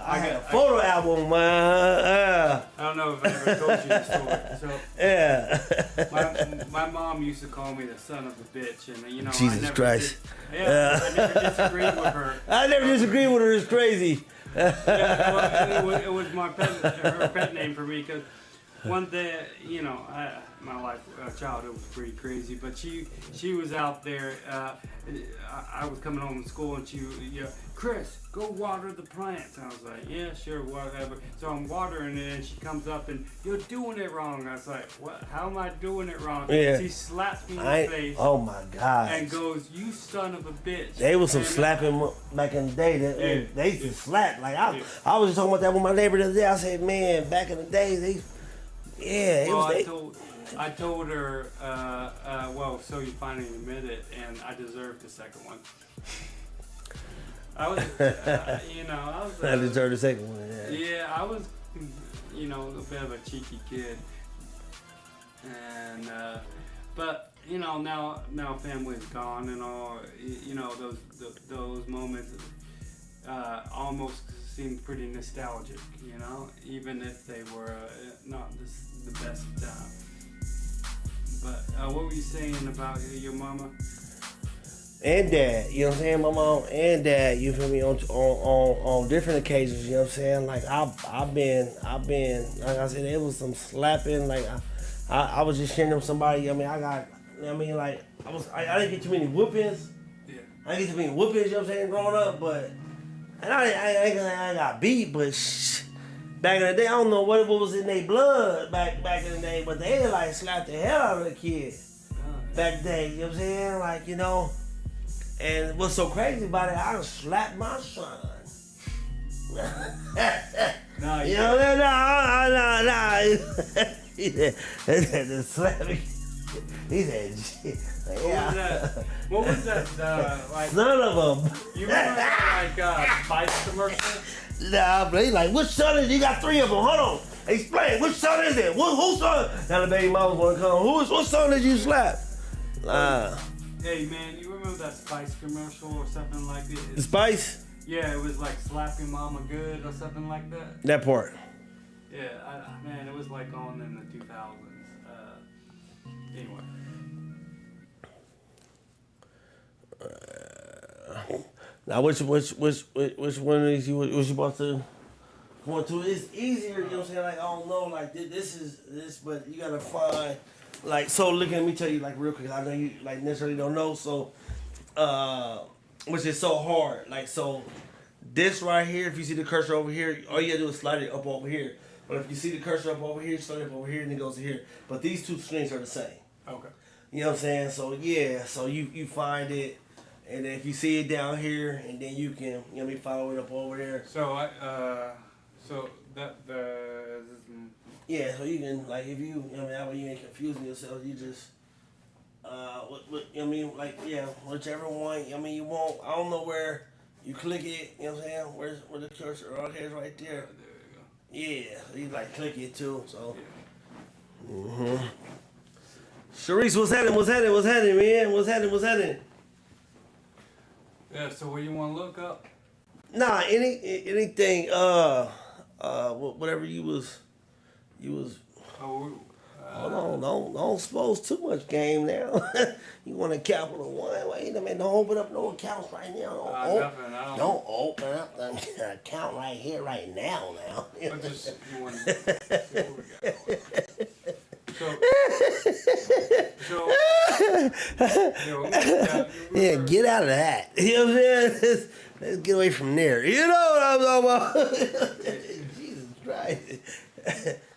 S1: I had a photo album, man.
S2: I don't know if I ever told you the story. So
S1: Yeah.
S2: my mom used to call me the son of a bitch, and you know.
S1: Jesus
S2: I never
S1: Christ.
S2: I never disagreed with her.
S1: I never disagreed with her. It's crazy.
S2: Yeah, well, it was her pet name for me because one day, you know, my life, childhood was pretty crazy, but she was out there. I was coming home from school, and Chris, go water the plants. And I was like, yeah, sure, whatever. So I'm watering it, and she comes up and, you're doing it wrong. I was like, what? How am I doing it wrong?
S1: Yeah.
S2: She slaps me in the face.
S1: Oh my God.
S2: And goes, you son of a bitch.
S1: They was some
S2: and,
S1: slapping back in the day. They used to slap. Like I was just talking about that with my neighbor the other day. I said, man, back in the day,
S2: I told her, well, so you finally admit it, and I deserved the second one. I was,
S1: I deserved the second one.
S2: Yeah, I was, you know, a bit of a cheeky kid, and but you know, now family's gone and all. You know, those moments almost seem pretty nostalgic. You know, even if they were not the best. But what were you saying about your mama?
S1: And dad, you know what I'm saying? My mom and dad, you feel me, on different occasions, you know what I'm saying? Like I've been, like I said, it was some slapping, like I was just sharing with somebody, I didn't get too many whoopings.
S2: Yeah.
S1: I didn't get too many whoopings, you know what I'm saying, growing up, but, and I got beat, but back in the day, I don't know what was in their blood back in the day, but they like slapped the hell out of the kid back then, you know what I'm saying? Like, you know. And what's so crazy about it, I slapped my son.
S2: No,
S1: you know that? Nah. He said, the slapping. He said, shit. Yeah.
S2: What was that? Like,
S1: son of them.
S2: You remember that, Spice commercial?
S1: Nah, but he's like, which son is it? You got 3 of them. Hold on. Explain. Which son is it? Whose son? Now the baby mama want to come. What son did you slap?
S2: Hey, man, you remember that Spice commercial or something like that?
S1: The Spice?
S2: Yeah, it was like slapping mama good or something like that.
S1: That part.
S2: Yeah, man, it was like on in the 2000s. Anyway.
S1: Now, which one of these you was about to go into? It's easier, you know what I'm saying? Like, I don't know, like this, but you gotta find, like, so look at me tell you, like, real quick, I know you, like, necessarily don't know, so, which is so hard, like, so, this right here, if you see the cursor over here, all you gotta do is slide it up over here, but if you see the cursor up over here, slide it up over here, and it goes to here, but these two strings are the same.
S2: Okay.
S1: You know what I'm saying? So, yeah, so you find it, and then if you see it down here, and then you can, you know what I mean, follow it up over there.
S2: So
S1: Yeah, so you can, like, if you know what I mean, that way you ain't confusing yourself, you just, you know what I mean, like, yeah, whichever one, I mean, you won't, I don't know where you click it, you know what I'm saying, where the cursor, okay, it's right there.
S2: There you go.
S1: Yeah, so you, like, click it too, so. Mm-hmm. Sharice, what's happening, man? What's happening?
S2: Yeah, so what do you want to look up?
S1: Nah, anything, whatever you was.
S2: Oh,
S1: Hold on, don't expose too much game now. You want a Capital One? Wait a minute, don't open up no accounts right now. Don't open up the account right here, right now.
S2: I just you want to see what we got.
S1: Yeah, get out of that. You know what I'm saying? Let's get away from there. You know what I'm talking about? Jesus Christ.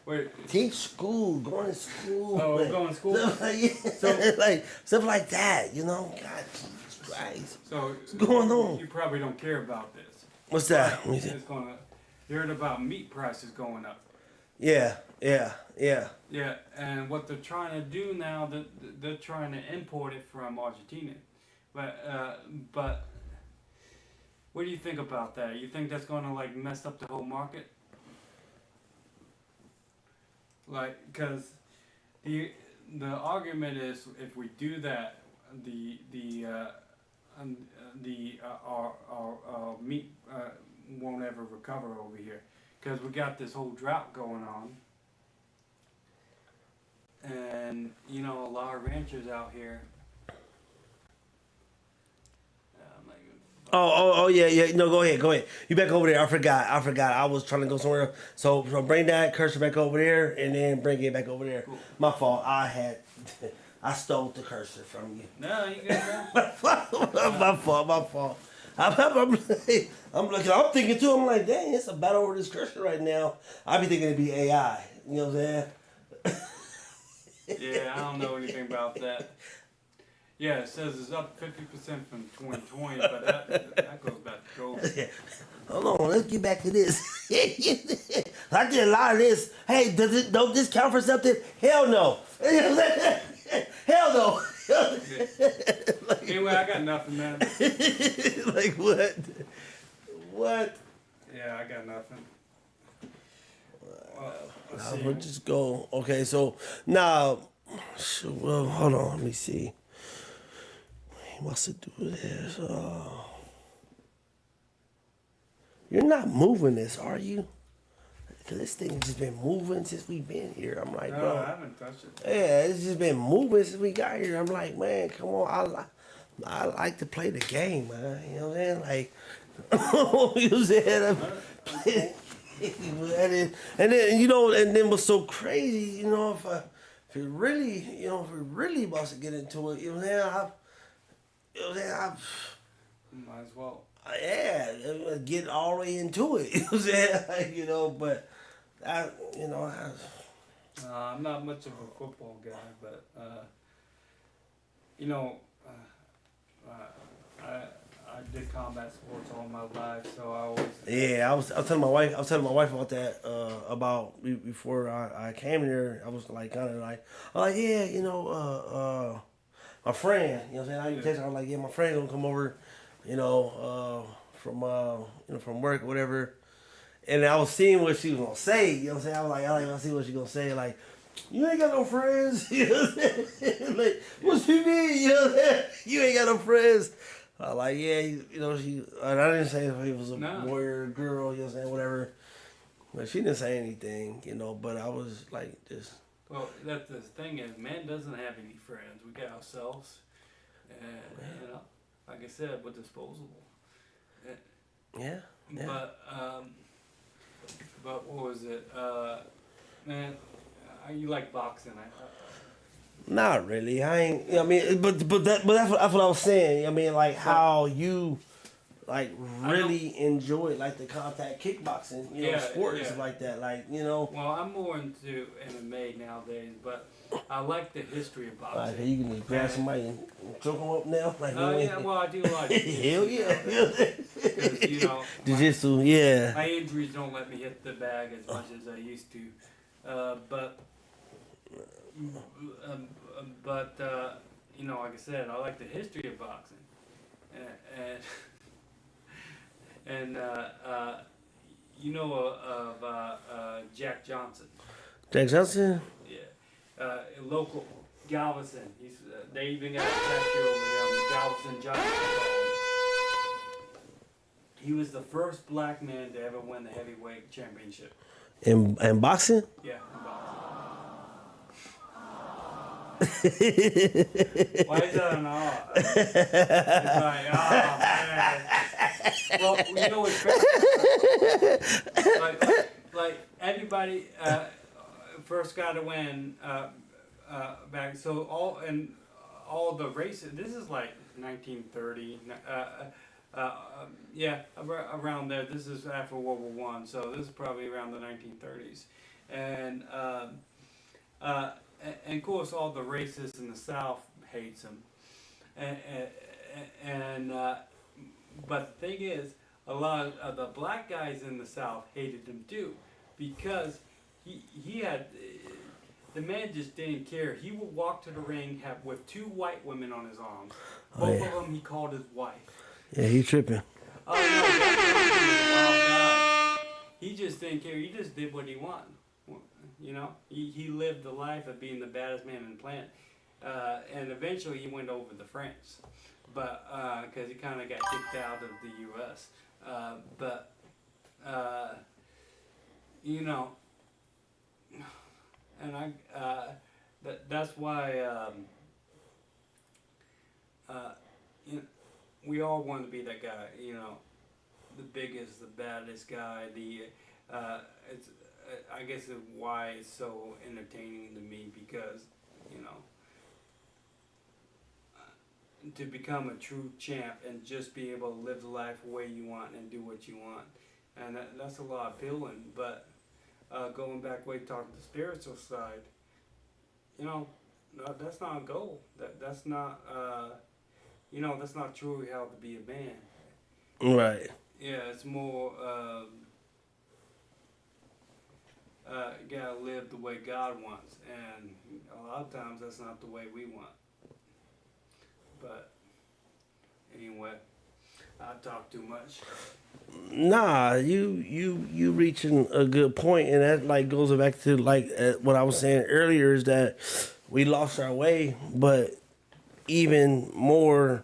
S2: Wait.
S1: Teach school, going to school.
S2: Oh, going to school?
S1: Stuff like that, you know? God, Jesus Christ.
S2: So,
S1: what's going on?
S2: You probably don't care about this.
S1: What's that?
S2: You heard about meat prices going up.
S1: Yeah.
S2: Yeah, and what they're trying to do now, they're trying to import it from Argentina. But what do you think about that? You think that's going to, like, mess up the whole market? Like, because The argument is if we do that, our meat won't ever recover over here because we got this whole drought going on, and you know a lot of ranchers out here.
S1: Oh, yeah. No, go ahead. You back over there. I forgot. I was trying to go somewhere else. So bring that cursor back over there, and then bring it back over there. Cool. My fault. I stole the cursor from you.
S2: No, you got
S1: My fault. I'm looking. I'm thinking too. I'm like, dang, it's a battle over this cursor right now. I be thinking it'd be AI. You know what I'm saying?
S2: Yeah, I don't know anything about that. Yeah, it says it's up 50% from 2020, but that goes back to COVID.
S1: Hold on, let's get back to this. I did a lot of this. Hey, don't this count for something? Hell no. Hell no.
S2: Anyway, I got nothing, man.
S1: Like what? What?
S2: Yeah, I got nothing.
S1: We'll just go. Okay, so now, well, hold on. Let me see. He must have do this. You're not moving this, are you? Because this thing has just been moving since we've been here. I'm like, bro.
S2: I haven't touched it.
S1: Yeah, it's just been moving since we got here. I'm like, man, come on. I like to play the game, man. You know what I'm saying? Like, you know what I'm saying? And then, you know, and then what's so crazy, you know, if it really wants to get into it, you know what I'm saying?
S2: Might as well.
S1: Yeah, get all the way into it. You know what I'm saying? Like, you know, but
S2: I'm not much of a football guy, but you know, I did combat sports all my life, so I always.
S1: Yeah, I was telling my wife about that about before I came here. I was like kind of like, oh yeah, you know, my friend. You know what I'm saying? I text her. I was like, yeah, my friend gonna come over. You know, from work or whatever. And I was seeing what she was gonna say. You know what I'm saying? I was like, I like to see what she gonna say. Like, you ain't got no friends. You know what I'm saying? Like, what you mean? You know what I'm saying? You ain't got no friends. I was like, yeah, you know, she. And I didn't say if he was a boy or a girl. You know what I'm saying? Whatever. But she didn't say anything. You know. But I was like, just.
S2: Well, that's the thing is, man doesn't have any friends. We got ourselves, and you know. Like I said, we're disposable.
S1: Yeah.
S2: But what was it? Man, you like boxing?
S1: Not really. I ain't. You know what I mean, but that's what I was saying. I mean, like how you like really enjoy like the contact kickboxing, you know, sport and stuff like that. Like, you know.
S2: Well, I'm more into MMA nowadays, but I like the history of boxing.
S1: Like, you can just grab somebody and choke them up now. Like,
S2: yeah, well, I do a lot of
S1: hell yeah.
S2: Because, you know,
S1: jiu-jitsu, yeah.
S2: My injuries don't let me hit the bag as much as I used to, but you know, like I said, I like the history of boxing, and you know of Jack Johnson.
S1: Jack Johnson?
S2: Yeah, local Galveston. They even got a statue over him, Galveston Johnson. He was the first black man to ever win the heavyweight championship.
S1: In boxing?
S2: Yeah, in boxing. Why is that an awe? It's like, oh man. Well, you know what's crazy? Like everybody first got to win back. So all the races. This is like 1930. Yeah, around there. This is after World War I, so this is probably around the 1930s, and of course all the racists in the South hates him, but the thing is, a lot of the black guys in the South hated him too, because he had. The man just didn't care. He would walk to the ring with two white women on his arms. Both of them he called his wife.
S1: Yeah, he tripping.
S2: Oh, no, that guy. He just didn't care. He just did what he wanted. You know, he lived the life of being the baddest man in the planet, and eventually he went over the French, but because he kind of got kicked out of the U.S. But you know, and that's why you know, we all want to be that guy. You know, the biggest, the baddest guy. It's I guess it's why it's so entertaining to me because, you know, to become a true champ and just be able to live the life the way you want and do what you want, and that's a lot appealing. But going back way talking the spiritual side, you know, no, that's not a goal. That's not you know, that's not truly how to be a man.
S1: Right.
S2: Yeah, it's more. You gotta live the way God wants, and a lot of times that's not the way we want. But anyway, I talk too much.
S1: Nah, you reaching a good point, and that like goes back to like what I was saying earlier is that we lost our way, but even more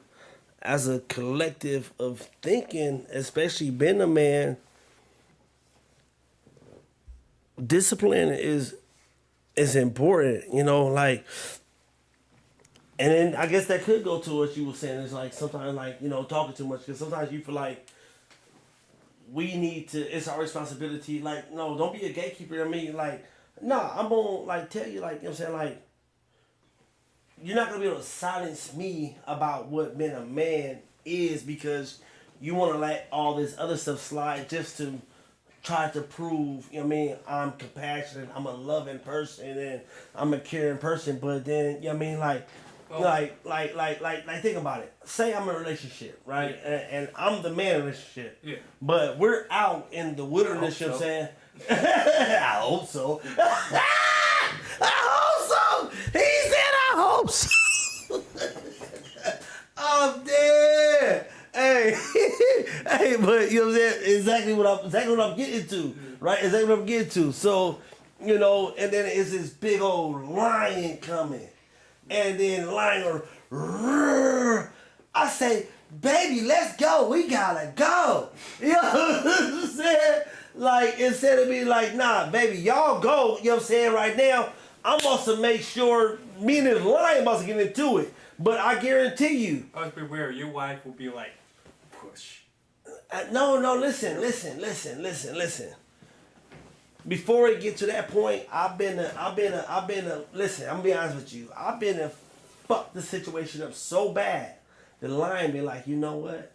S1: as a collective of thinking, especially being a man. Discipline is important, you know, like, and then I guess that could go to what you were saying is like sometimes like, you know, talking too much, because sometimes you feel like we need to, it's our responsibility, like, no, don't be a gatekeeper. I mean, like, nah, I'm gonna like tell you, like, you know what I'm saying, like, you're not gonna be able to silence me about what being a man is because you want to let all this other stuff slide just to try to prove, you know what I mean, I'm compassionate, I'm a loving person, and I'm a caring person. But then, you know what I mean, like, think about it. Say I'm in a relationship, right?
S2: Yeah.
S1: And I'm the man in the relationship.
S2: Yeah.
S1: But we're out in the wilderness, you know what I'm saying? I hope so. I hope so. He said I hope so. I'm dead. Hey, hey, but you know what I'm saying? Exactly what I'm getting to, right? Exactly what I'm getting to. So, you know, and then it's this big old lion coming, and then lion, I say, baby, let's go. We gotta go. You know what I'm saying? Like, instead of being like, nah, baby, y'all go. You know what I'm saying? Right now, I'm supposed to make sure me and this lion must get into it. But I guarantee you.
S2: Let's be aware, your wife will be like, push.
S1: No, listen. Before it get to that point, I've been listen, I'm gonna be honest with you. I've been to fuck the situation up so bad. The lion be like, you know what?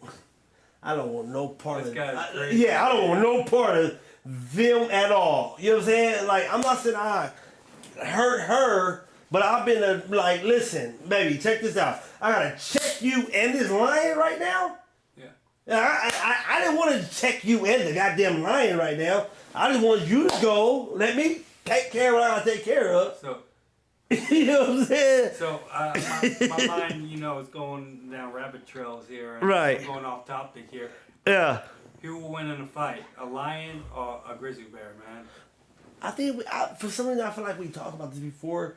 S1: I don't want no part of it. I don't want no part of them at all. You know what I'm saying? Like, I'm not saying I hurt her, but I've been to, like, listen, baby, check this out. I gotta check you and this lion right now. Yeah. I didn't want to check you and the goddamn lion right now. I just want you to go. Let me take care of what I gotta take care of.
S2: So,
S1: you know what I'm saying?
S2: So my mind, you know, is going down rabbit trails here. And
S1: right.
S2: I'm going off topic here.
S1: Yeah.
S2: Who will win in a fight, a lion or a grizzly bear, man?
S1: I think for some reason I feel like we talked about this before,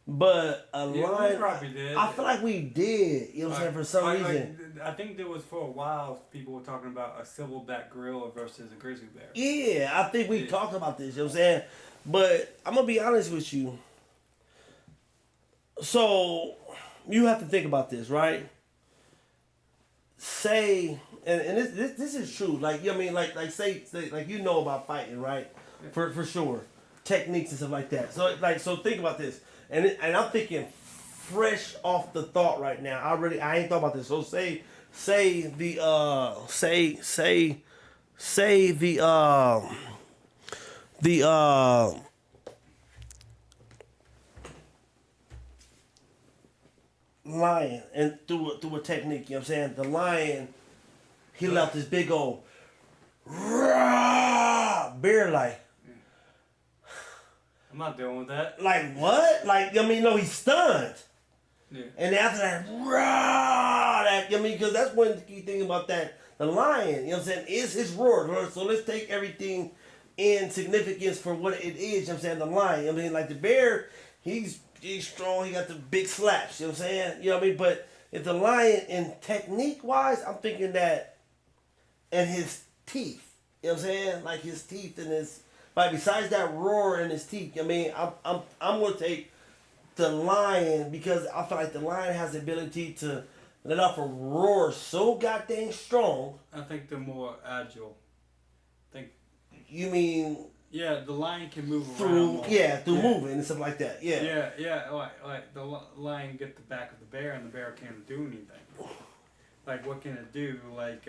S1: but a lion.
S2: We probably did.
S1: I feel like we did. You know what I'm saying? For some reason.
S2: I think there was for a while people were talking about a silverback gorilla versus a grizzly bear.
S1: Yeah, I think we talked about this. You know what I'm saying? But I'm gonna be honest with you. So you have to think about this, right? Say, and this is true. Like, you know what I mean? Like say like, you know about fighting, right? Yeah. For sure, techniques and stuff like that. So think about this, and I'm thinking fresh off the thought right now. I ain't thought about this. So say the lion, and through a technique, you know what I'm saying? The lion, he left this big old bear like.
S2: I'm not dealing with that.
S1: Like what? Like, I mean, no, he's stunned.
S2: Yeah.
S1: And after that, I mean, because that's one key thing about that. The lion, you know what I'm saying, is his roar. So let's take everything in significance for what it is. You know what I'm saying? The lion. I mean, like the bear, he's strong. He got the big slaps. You know what I'm saying? You know what I mean? But if the lion, in technique wise, I'm thinking that, and his teeth. You know what I'm saying? Like his teeth and his. Like besides that roar in his teeth, I mean, I'm gonna take the lion because I feel like the lion has the ability to let off a roar so goddamn strong.
S2: I think they're more agile.
S1: You mean
S2: Yeah, the lion can move
S1: through
S2: around more.
S1: through moving and stuff like that. Yeah.
S2: Yeah. Like the lion get the back of the bear, and the bear can't do anything. Like what can it do? Like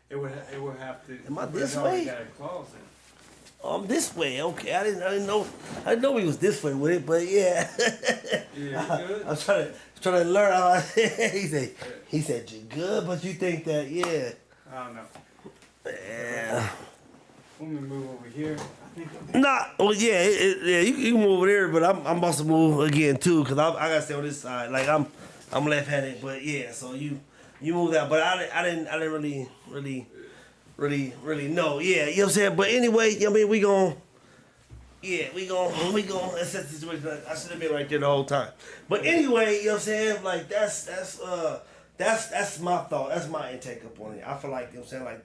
S2: it would have to.
S1: Am I
S2: the
S1: this
S2: dog
S1: way?
S2: Got its claws in.
S1: I'm this way. Okay, I didn't know he was this way with it, but yeah.
S2: Yeah, you good?
S1: I'm trying to learn how. He said you good, but you think that
S2: I don't know.
S1: yeah.
S2: Let me move over here. I think.
S1: Nah, well, yeah, you can move over there, but I'm about to move again too, cause I gotta stay on this side. Like I'm left-handed, but yeah. So you move that, but I didn't really know. Yeah, you know what I'm saying. But anyway, I mean we gon' assess the situation. I should have been right there the whole time. But anyway, you know what I'm saying. Like that's my thought. That's my intake up on it. I feel like, you know what I'm saying, like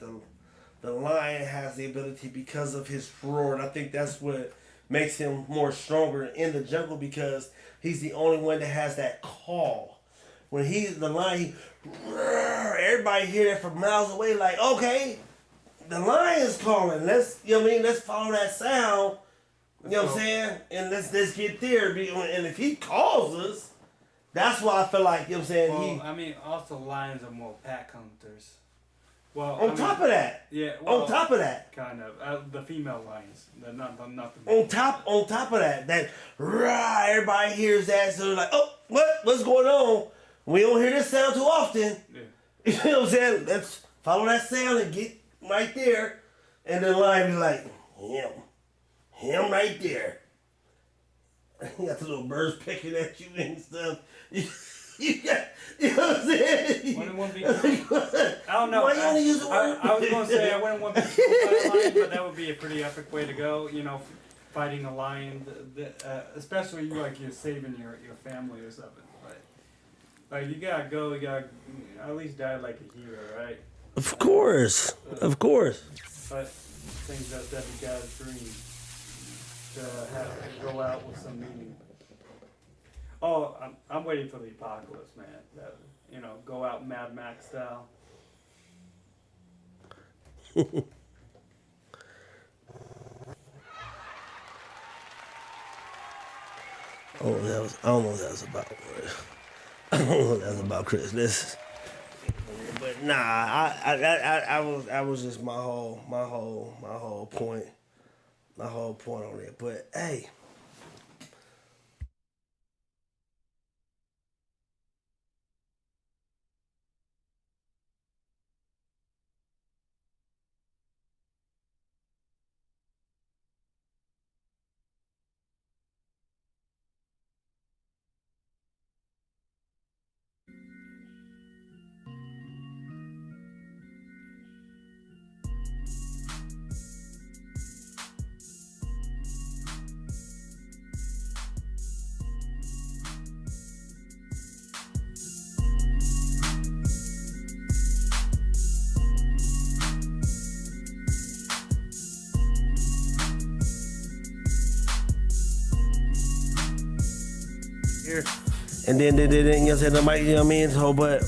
S1: the lion has the ability because of his roar, and I think that's what makes him more stronger in the jungle because he's the only one that has that call. When he's the lion, everybody hear that from miles away. Like, okay, the lion's calling. Let's follow that sound. You know what I'm saying? And let's get there. And if he calls us, that's why I feel like, you know what I'm saying.
S2: Well, I mean, also lions are more pack hunters. Well,
S1: On top of that.
S2: Yeah. Well,
S1: On top of that.
S2: Kind of. The female lions. They're not the
S1: On top of that rah, everybody hears that, so they're like, oh, what's going on? We don't hear this sound too often.
S2: Yeah.
S1: You know what I'm saying? Let's follow that sound and get right there. And then the lion be like, him right there. You got the little birds picking at you and stuff. You know what I'm saying?
S2: Wouldn't one be cool? I don't know.
S1: Why you only use the word?
S2: I was going to say I wouldn't want to be killed by a lion, but that would be a pretty epic way to go. You know, fighting a lion, especially like you're saving your family or something. Like you gotta go. You gotta at least die like a hero, right?
S1: Of course.
S2: But I think that's every guy's dream to go out with some meaning. Oh, I'm waiting for the apocalypse, man. Go out Mad Max style.
S1: I don't know what that was about. I don't know what that was about, Chris. But nah, I was just my whole point on it. But hey. And then you know what I'm saying, the mic, you know what I mean? So, but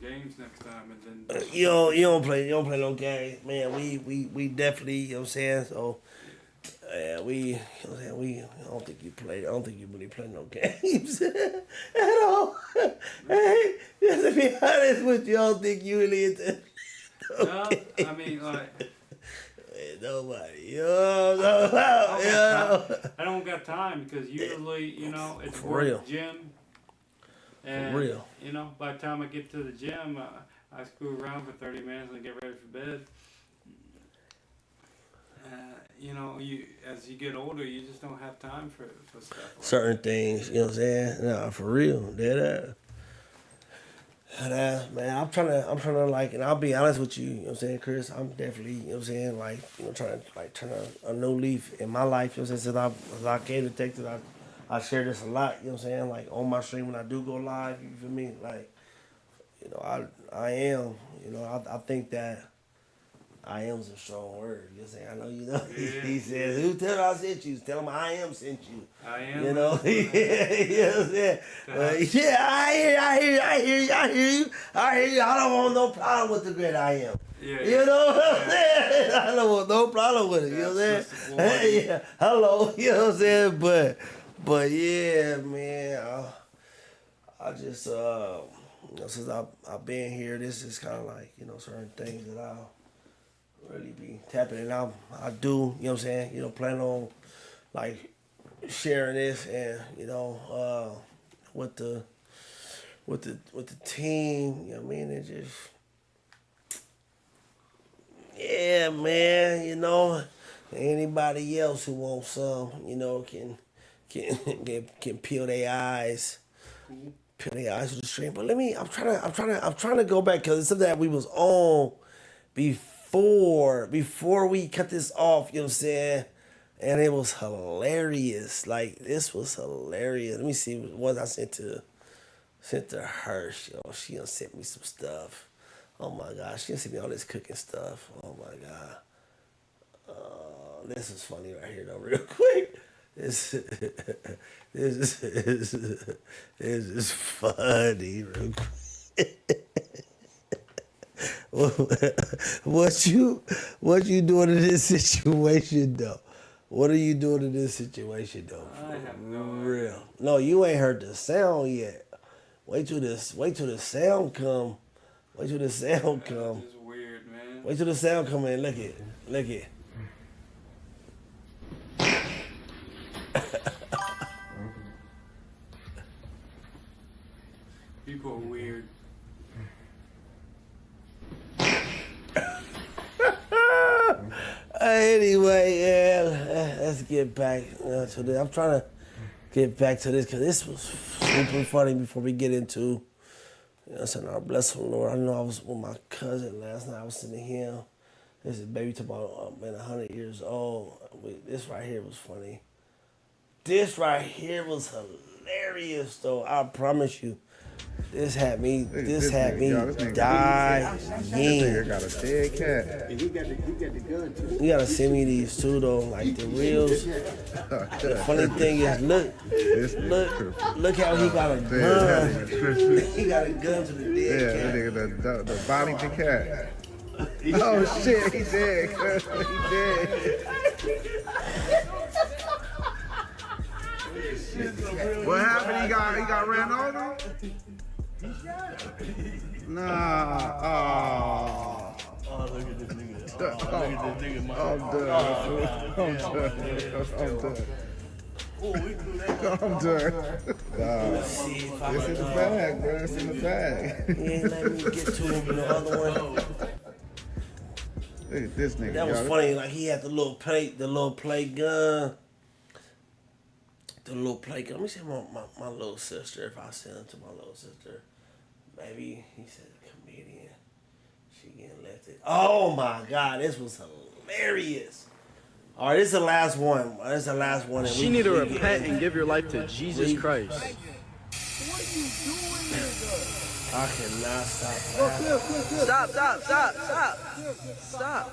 S2: games next time, and then
S1: You don't play no games, man. We definitely, you know what I'm saying. So, we, you know what I'm saying. I don't think you really play no games at all. Hey, just to be honest with you, I don't think you really into.
S2: no, I mean like.
S1: Nobody,
S2: I don't got time because usually, you know, it's
S1: For
S2: work,
S1: real.
S2: gym, and
S1: For real.
S2: you know, by the time I get to the gym, I screw around for 30 minutes and get ready for bed. You know, as you get older, you just don't have time for stuff. Like
S1: Certain things, you know what I'm saying? Nah, for real, dead ass, man. I'm trying to like, and I'll be honest with you, you know what I'm saying, Chris. I'm definitely, you know what I'm saying, like, you know, trying to like turn a new leaf in my life. You know what I'm saying? Since I came to Texas, I share this a lot. You know what I'm saying? Like on my stream when I do go live, you feel me? Like, you know, I am, you know, I think that I am's a strong word. You know what I'm saying? I know you know.
S2: Yeah.
S1: He says, "Who tell I sent you? Tell him I am sent you."
S2: I am.
S1: You know, you know what I'm saying? Yeah, I hear you. I don't want no problem with the great I am.
S2: Yeah.
S1: You know what I'm saying? I don't want no problem with it. You know what I'm saying? Yeah. Hello. You know what I'm saying? But yeah, man. I just you know, since I've been here, this is kind of like, you know, certain things that I'll really be tapping, and I do, you know what I'm saying, you know, plan on like sharing this, and you know, with the team, you know what I mean, and just, yeah, man, you know, anybody else who wants some, you know, can peel their eyes. Peel their eyes to the stream. But I'm trying to go back, because it's something that we was on before we cut this off, you know what I'm saying? And it was hilarious. Like, this was hilarious. Let me see what I sent to her. She done sent me some stuff. Oh my gosh, she done sent me all this cooking stuff. Oh my God. This is funny right here though, real quick. This is funny real quick. What you doing in this situation though? What are you doing in this situation though?
S2: I have no
S1: real. Idea. No, you ain't heard the sound yet. Wait till the sound come. Wait till the sound come.
S2: This is weird, man.
S1: Wait till the sound come in. Look it.
S2: People are weird.
S1: Anyway, yeah, let's get back to this. I'm trying to get back to this because this was super funny before we get into, you know, saying our blessing Lord. I know I was with my cousin last night. I was sitting here. This is baby talking about man 100 years old. This right here was funny. This right here was hilarious though. I promise you. This had me dying.
S8: This nigga got a dead cat.
S9: And he got the gun too.
S1: You gotta send me these too though, like the reels. The funny thing is, look how he got a gun. He got a gun to the dead cat.
S8: Yeah, the body the cat. Oh shit, he dead. He dead. What happened? He got ran over? Nah.
S1: Oh, look at this nigga.
S8: I'm done. It's in the bag, bro. It's in the bag.
S1: He ain't let me get to him, the other one.
S8: Look at this nigga.
S1: That was funny. Like, he had the little plate gun. Let me see my little sister, if I send it to my little sister. Maybe he said comedian. She getting lifted. Oh my God, this was hilarious. All right, this is the last one. This is the last one.
S10: She need to repent and give your life to Jesus Christ.
S9: What are you doing, nigga?
S1: I cannot stop.
S10: Stop.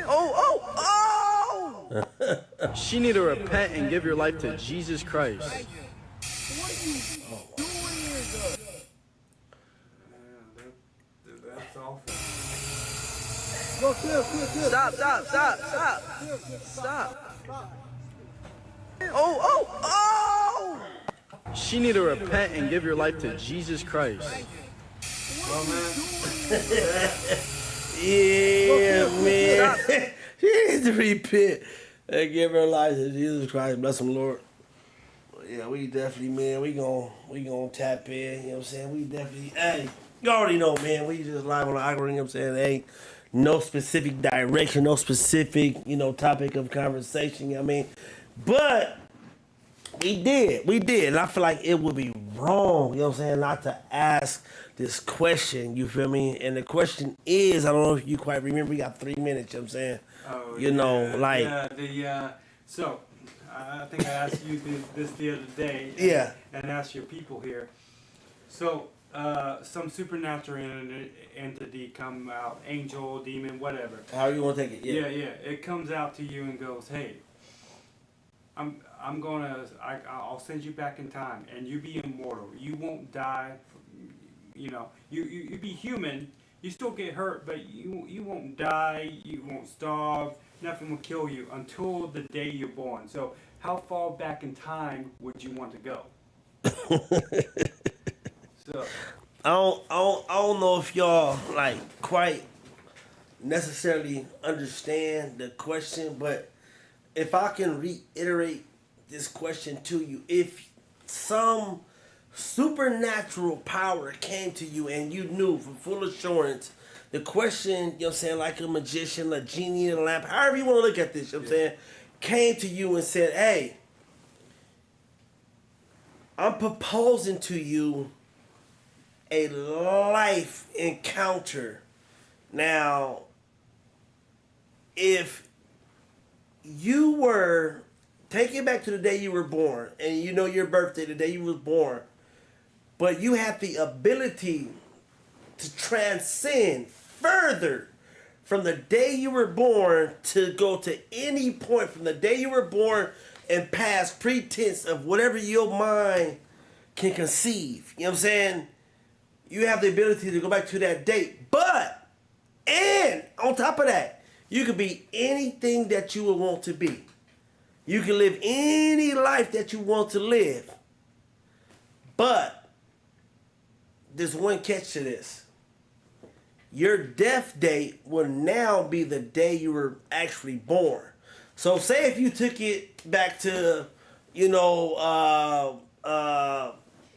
S10: Oh! She need to repent and give your life to Jesus Christ.
S9: What are you doing, nigga? Go chill.
S10: Stop. Oh! She need to repent and give your life to Jesus Christ.
S1: Yeah, man. She needs to repent and give her life to Jesus Christ. Bless him, Lord. Yeah, we definitely, man, we gon' tap in, you know what I'm saying? We definitely, hey, you already know, man, we just live on the algorithm, you know what I'm saying? There ain't no specific direction, no specific, topic of conversation, you know what I mean? But we did, and I feel like it would be wrong, you know what I'm saying, not to ask this question, you feel me? And the question is, I don't know if you quite remember, we got 3 minutes, you know what I'm saying?
S2: So, I think I asked you this the other day. And asked your people here. So, some supernatural entity come out, angel, demon, whatever.
S1: How you want to take it?
S2: Yeah. It comes out to you and goes, hey, I'll send you back in time, and you be immortal. You won't die. You be human. You still get hurt, but you won't die. You won't starve. Nothing will kill you until the day you're born. So, how far back in time would you want to go? So,
S1: I don't know if y'all quite necessarily understand the question, but if I can reiterate this question to you, if some supernatural power came to you and you knew for full assurance, the question, you know what I'm saying, like a magician, a genie in a lamp, however you want to look at this, you know what I'm saying, came to you and said, hey, I'm proposing to you a life encounter. Now, if you were, take it back to the day you were born, and you know your birthday, the day you was born, but you have the ability to transcend further from the day you were born to go to any point from the day you were born and past pretense of whatever your mind can conceive. You know what I'm saying? You have the ability to go back to that date. But, and on top of that, you could be anything that you would want to be. You can live any life that you want to live. But, there's one catch to this. Your death date will now be the day you were actually born. So say if you took it back to,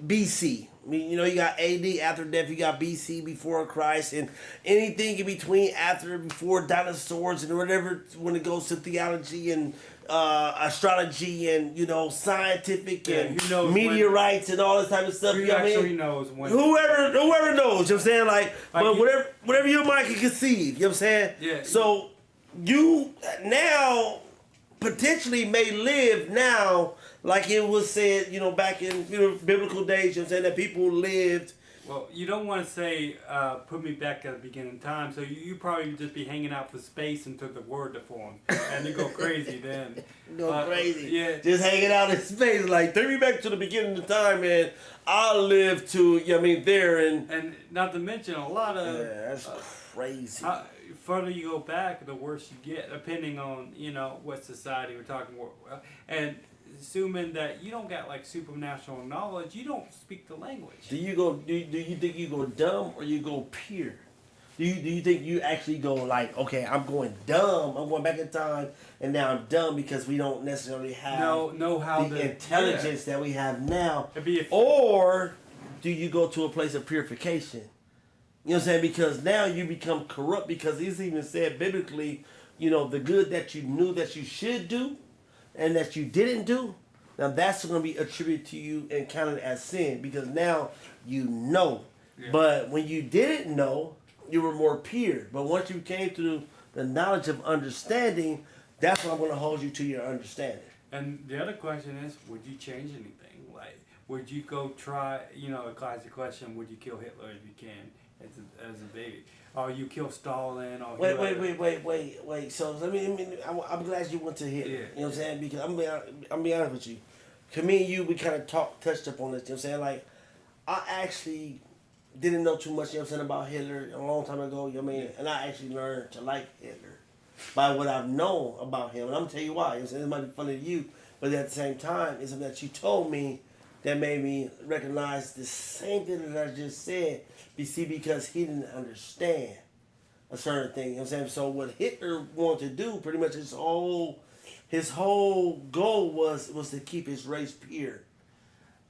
S1: BC. I mean, you got AD after death, you got BC before Christ, and anything in between after, before dinosaurs and whatever when it goes to theology and astrology and, scientific and meteorites and all this type of stuff.
S2: Knows when.
S1: Whoever knows, you know what I'm saying? But whatever your mind can conceive, you know what I'm saying?
S2: Yeah.
S1: So you now potentially may live now like it was said, back in biblical days, you know what I'm saying, that people lived.
S2: Well, you don't want to say, put me back at the beginning of time, so you probably just be hanging out for space until the word to form, and you go crazy then.
S1: Crazy.
S2: Yeah.
S1: Just hanging out in space, take me back to the beginning of time, and I'll live to, there, and
S2: not to mention a lot of...
S1: Yeah, that's crazy.
S2: Further you go back, the worse you get, depending on, what society we're talking about. And assuming that you don't got supernatural knowledge, you don't speak the language.
S1: Do you think you go dumb or you go pure? Do you think you actually go okay, I'm going dumb, I'm going back in time, and now I'm dumb because we don't necessarily have the intelligence that we have now? Or do you go to a place of purification? You know what I'm saying? Because now you become corrupt, because it's even said biblically, the good that you knew that you should do and that you didn't do, now that's going to be attributed to you and counted as sin, because now you know. Yeah. But when you didn't know, you were more pure. But once you came to the knowledge of understanding, that's when I'm going to hold you to your understanding.
S2: And the other question is, would you change anything? Would you go try, a classic question, would you kill Hitler if you can as a baby? Or you kill Stalin? Or
S1: wait. So I'm glad you went to Hitler. Yeah. You know what I'm saying? Because I'm be honest with you. Me and you, we kind of touched up on this. You know what I'm saying? I actually didn't know too much, you know what I'm saying, about Hitler a long time ago, you know what I mean? And I actually learned to like Hitler by what I've known about him. And I'm going to tell you why. You know what I'm saying? It might be funny to you, but at the same time, it's something that you told me that made me recognize the same thing that I just said. You see, because he didn't understand a certain thing. You know what I'm saying? So what Hitler wanted to do, pretty much his whole goal was to keep his race pure.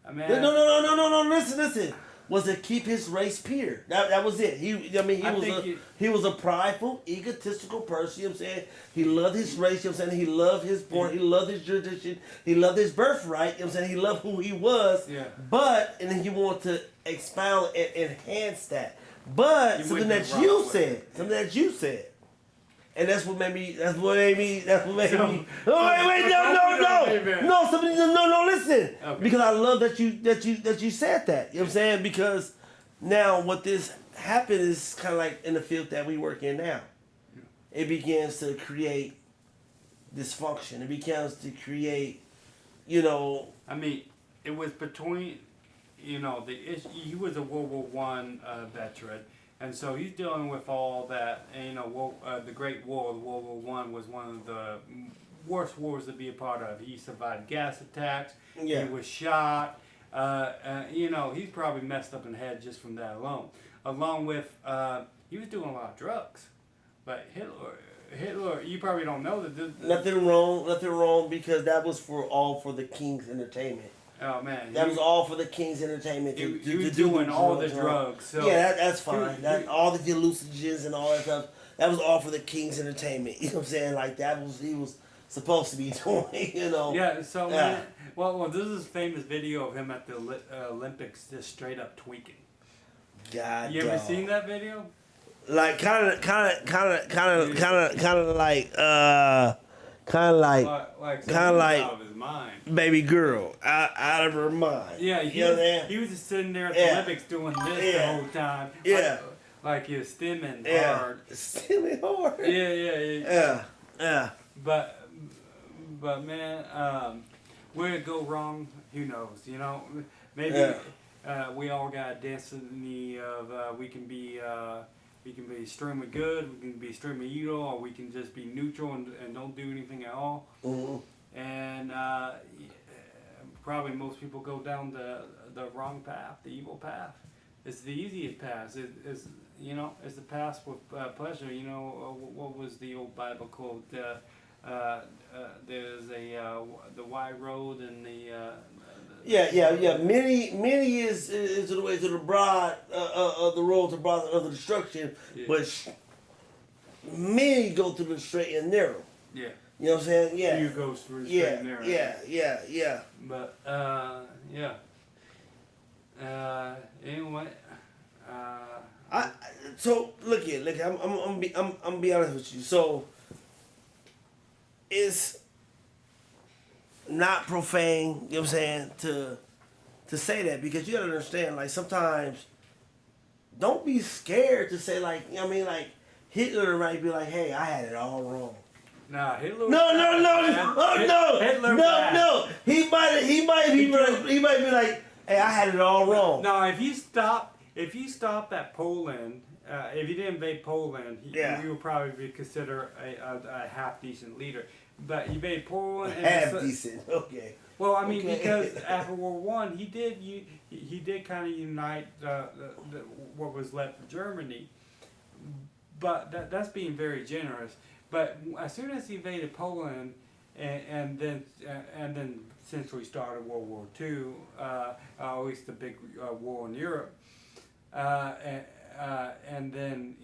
S2: I mean,
S1: No. Listen. Was to keep his race pure. That was it. He was a prideful, egotistical person. You know what I'm saying? He loved his race. You know what I'm saying? He loved his born. He loved his tradition. He loved his birthright. You know what I'm saying? He loved who he was.
S2: Yeah.
S1: And then he wanted to expound and enhance that. But something that you said. And that's what made me. No, wait, no, listen.
S2: Okay.
S1: Because I love that you said that. You know what I'm saying? Because now what this happened is kind of like in the field that we work in now. It begins to create dysfunction. It begins to create,
S2: I mean, it was between, he was a World War One veteran. And so he's dealing with all that, and the Great War, World War One, was one of the worst wars to be a part of. He survived gas attacks.
S1: Yeah.
S2: He was shot. He's probably messed up in the head just from that alone. Along with, he was doing a lot of drugs. But Hitler, you probably don't know that.
S1: Nothing wrong, because that was all for the king's entertainment.
S2: Oh man,
S1: that was all for the king's entertainment.
S2: He was doing all the drugs. So
S1: yeah, that's fine. All the hallucinogens and all that stuff. That was all for the king's entertainment. You know what I'm saying? Like he was supposed to be doing.
S2: Yeah. So man, well, this is a famous video of him at the Olympics, just straight up tweaking.
S1: God.
S2: You ever seen that video?
S1: Like kind of like
S2: out of his mind.
S1: Baby girl out of her mind.
S2: Yeah, he was just sitting there at the Olympics doing this the whole time.
S1: Yeah,
S2: like he was stimming hard.
S1: Stimming hard.
S2: Yeah. But man, where it go wrong, who knows? Maybe we all got a destiny of we can be extremely good, we can be extremely evil, or we can just be neutral and don't do anything at all.
S1: Mm-hmm.
S2: And probably most people go down the wrong path, the evil path. It's the easiest path. It's the path with pleasure. What was the old Bible quote? There's the wide road and the
S1: Yeah. Many is the way to the broad of the road to broad of the destruction, but many go through the straight and narrow.
S2: Yeah.
S1: You know what I'm saying? Yeah.
S2: Few goes through the straight and narrow.
S1: Yeah.
S2: But anyway.
S1: So look here. I'm be honest with you. So it's not profane, you know what I'm saying, to say that, because you gotta understand, like, sometimes don't be scared to say, like, you know what I mean, like, Hitler might be like, hey, I had it all wrong.
S2: Nah, Hitler.
S1: No.
S2: Hitler.
S1: No. He might be like, hey, I had it all wrong.
S2: No, if you stop at Poland, if you didn't invade Poland, you would probably be considered a half decent leader. But you invade Poland.
S1: Half decent, okay.
S2: Well, I mean, because after World War I, he did kind of unite what was left of Germany. But that's being very generous. But as soon as he invaded Poland, and then since we started World War II, at least the big war in Europe, and then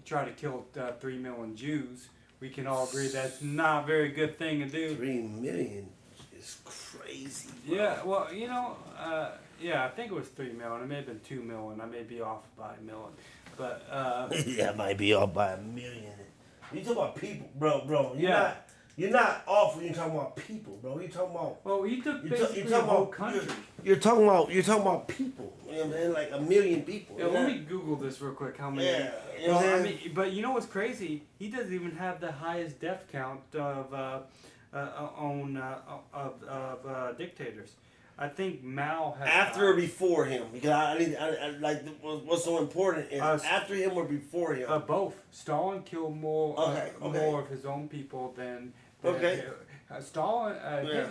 S2: tried to kill 3 million Jews. We can all agree that's not a very good thing to do.
S1: 3 million is crazy, bro.
S2: Yeah, well, I think it was 3 million. It may have been 2 million. I may be off by a million. But
S1: I might be off by a million. You talking about people, bro? You're not off when you're talking about people, bro. You're talking about.
S2: Well, you took basically the whole country.
S1: You're talking about people. You know what I mean? Like 1 million people.
S2: Yeah, let me Google this real quick. How many?
S1: Yeah. You know what I mean?
S2: But you know what's crazy? He doesn't even have the highest death count of dictators. I think Mao had
S1: After or before him? Because I like what's so important is after him or before him.
S2: Both. Stalin killed more more of his own people than Stalin.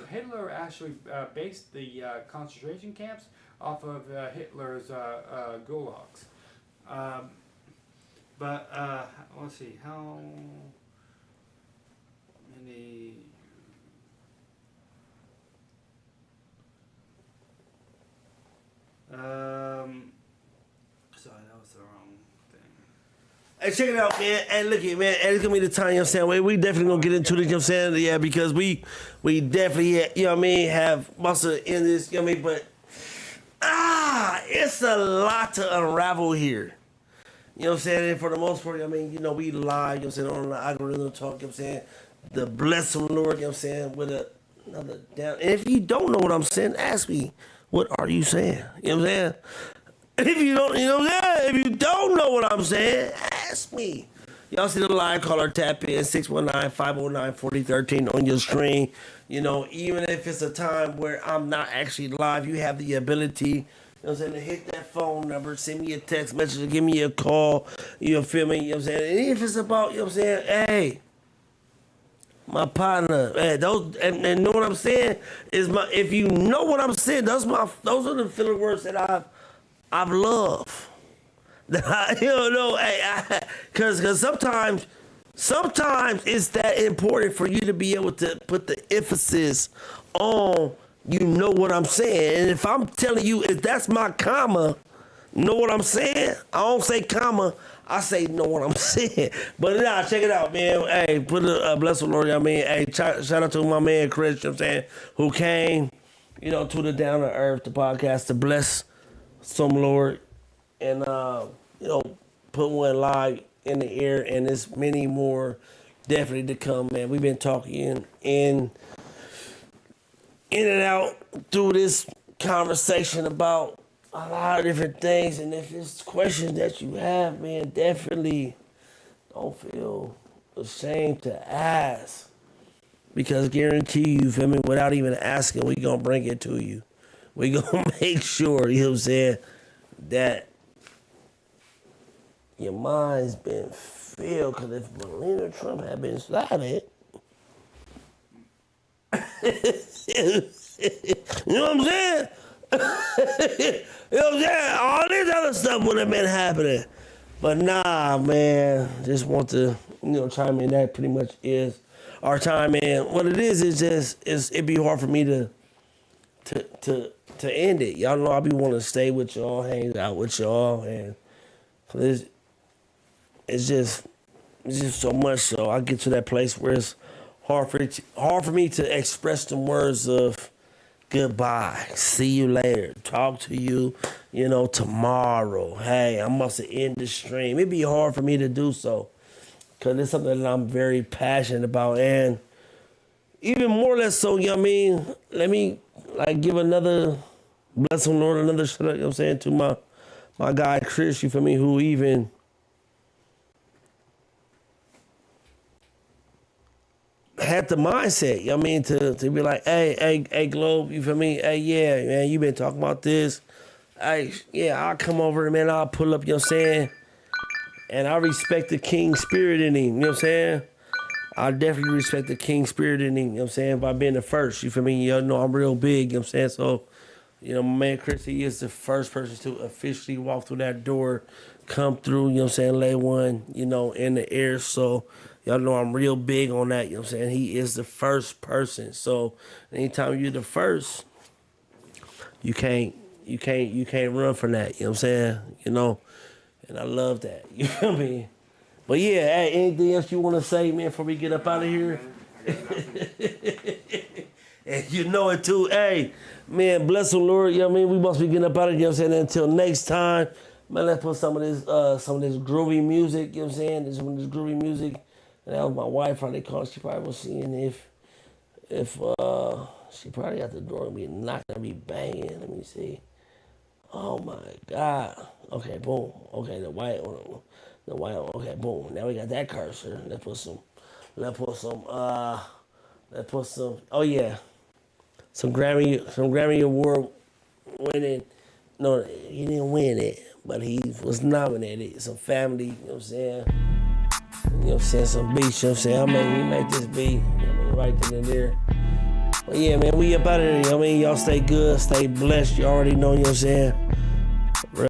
S2: Hitler actually based the concentration camps off of Hitler's gulags. But let's see how many. Sorry, that was the wrong thing.
S1: Hey, check it out, man. Hey, look here, man. Hey, it's gonna be the time, you know what I'm saying? We definitely gonna get into this, you know what I'm saying? Yeah, because we definitely, you know what I mean, have must have in this, you know what I mean? But it's a lot to unravel here. You know what I'm saying? And for the most part, I mean, you know, we lie, you know what I'm saying, on the algorithm talk, you know what I'm saying? The blessing Lord, you know what I'm saying, with another down. And if you don't know what I'm saying, ask me, what are you saying? You know what I'm saying? If you don't, you know what I'm saying? If you don't know what I'm saying, ask me. Y'all see the line caller, tap in 619-509-4013 on your screen. You know, even if it's a time where I'm not actually live, you have the ability, you know what I'm saying, to hit that phone number, send me a text message, or give me a call, you feel me, you know what I'm saying? And if it's about, you know what I'm saying, hey, my partner, hey, those, and know what I'm saying, is if you know what I'm saying, those are the filler words that I've loved. You know, hey, cause sometimes it's that important for you to be able to put the emphasis on, you know what I'm saying. And if I'm telling you, if that's my comma, know what I'm saying? I don't say comma, I say know what I'm saying. But nah, check it out, man. Hey, put a bless the Lord, I mean, hey, shout out to my man Chris, you know what I'm saying, who came, you know, to the Down to Earth, the podcast, to bless some Lord. And, you know, put one live in the air, and there's many more definitely to come, man. We've been talking in and out through this conversation about a lot of different things, and if it's questions that you have, man, definitely don't feel ashamed to ask, because guarantee you, feel me, without even asking, we gonna bring it to you. We gonna make sure, you know what I'm saying, that your mind's been filled, because if Melania Trump had been slotted, you know what I'm saying? You know what I'm saying? All this other stuff would have been happening. But nah, man, just want to, you know, chime in. That pretty much is our time in. What it is it'd be hard for me to end it. Y'all know I be wanting to stay with y'all, hang out with y'all, and it's just so much. So I get to that place where it's hard for me to express the words of goodbye, see you later, talk to you, you know, tomorrow. Hey, I must end the stream. It'd be hard for me to do so, because it's something that I'm very passionate about, and even more or less so, you know what I mean? Let me give another blessing, Lord, another shout out, you know what I'm saying, to my guy Chris, you feel me, who even had the mindset, you know what I mean, to be like, hey, Globe, you feel me? Hey, yeah, man, you been talking about this. Hey, yeah, I'll come over, man, I'll pull up, you know what I'm saying? And I respect the king spirit in him, you know what I'm saying? I definitely respect the king spirit in him, you know what I'm saying, by being the first, you feel me? You know I'm real big, you know what I'm saying? So, you know, my man Chris, he is the first person to officially walk through that door, come through, you know what I'm saying, lay one, you know, in the air. So, y'all know I'm real big on that, you know what I'm saying? He is the first person. So, anytime you're the first, you can't run from that, you know what I'm saying? You know, and I love that, you feel me? But yeah, hey, anything else you want to say, man, before we get up out of here? And you know it too. Hey, man, bless the Lord. You know what I mean? We must be getting up out of here, you know what I'm saying? Until next time, man, let's put some of this groovy music, you know what I'm saying? Some of this groovy music. And that was my wife, probably called. She probably was seeing if she probably at the door and be knocking and be banging. Let me see. Oh my God. Okay, boom. Okay, the white one. Okay, boom. Now we got that cursor. Let's put some, oh yeah. some Grammy Award winning. No, he didn't win it, but he was nominated. Some family, you know what I'm saying? You know what I'm saying? Some beats, you know what I'm saying? I mean, he make this beat, you know what I mean, right then and there. But yeah, man, we up out of there, you know what I mean? Y'all stay good, stay blessed, you already know, you know what I'm saying?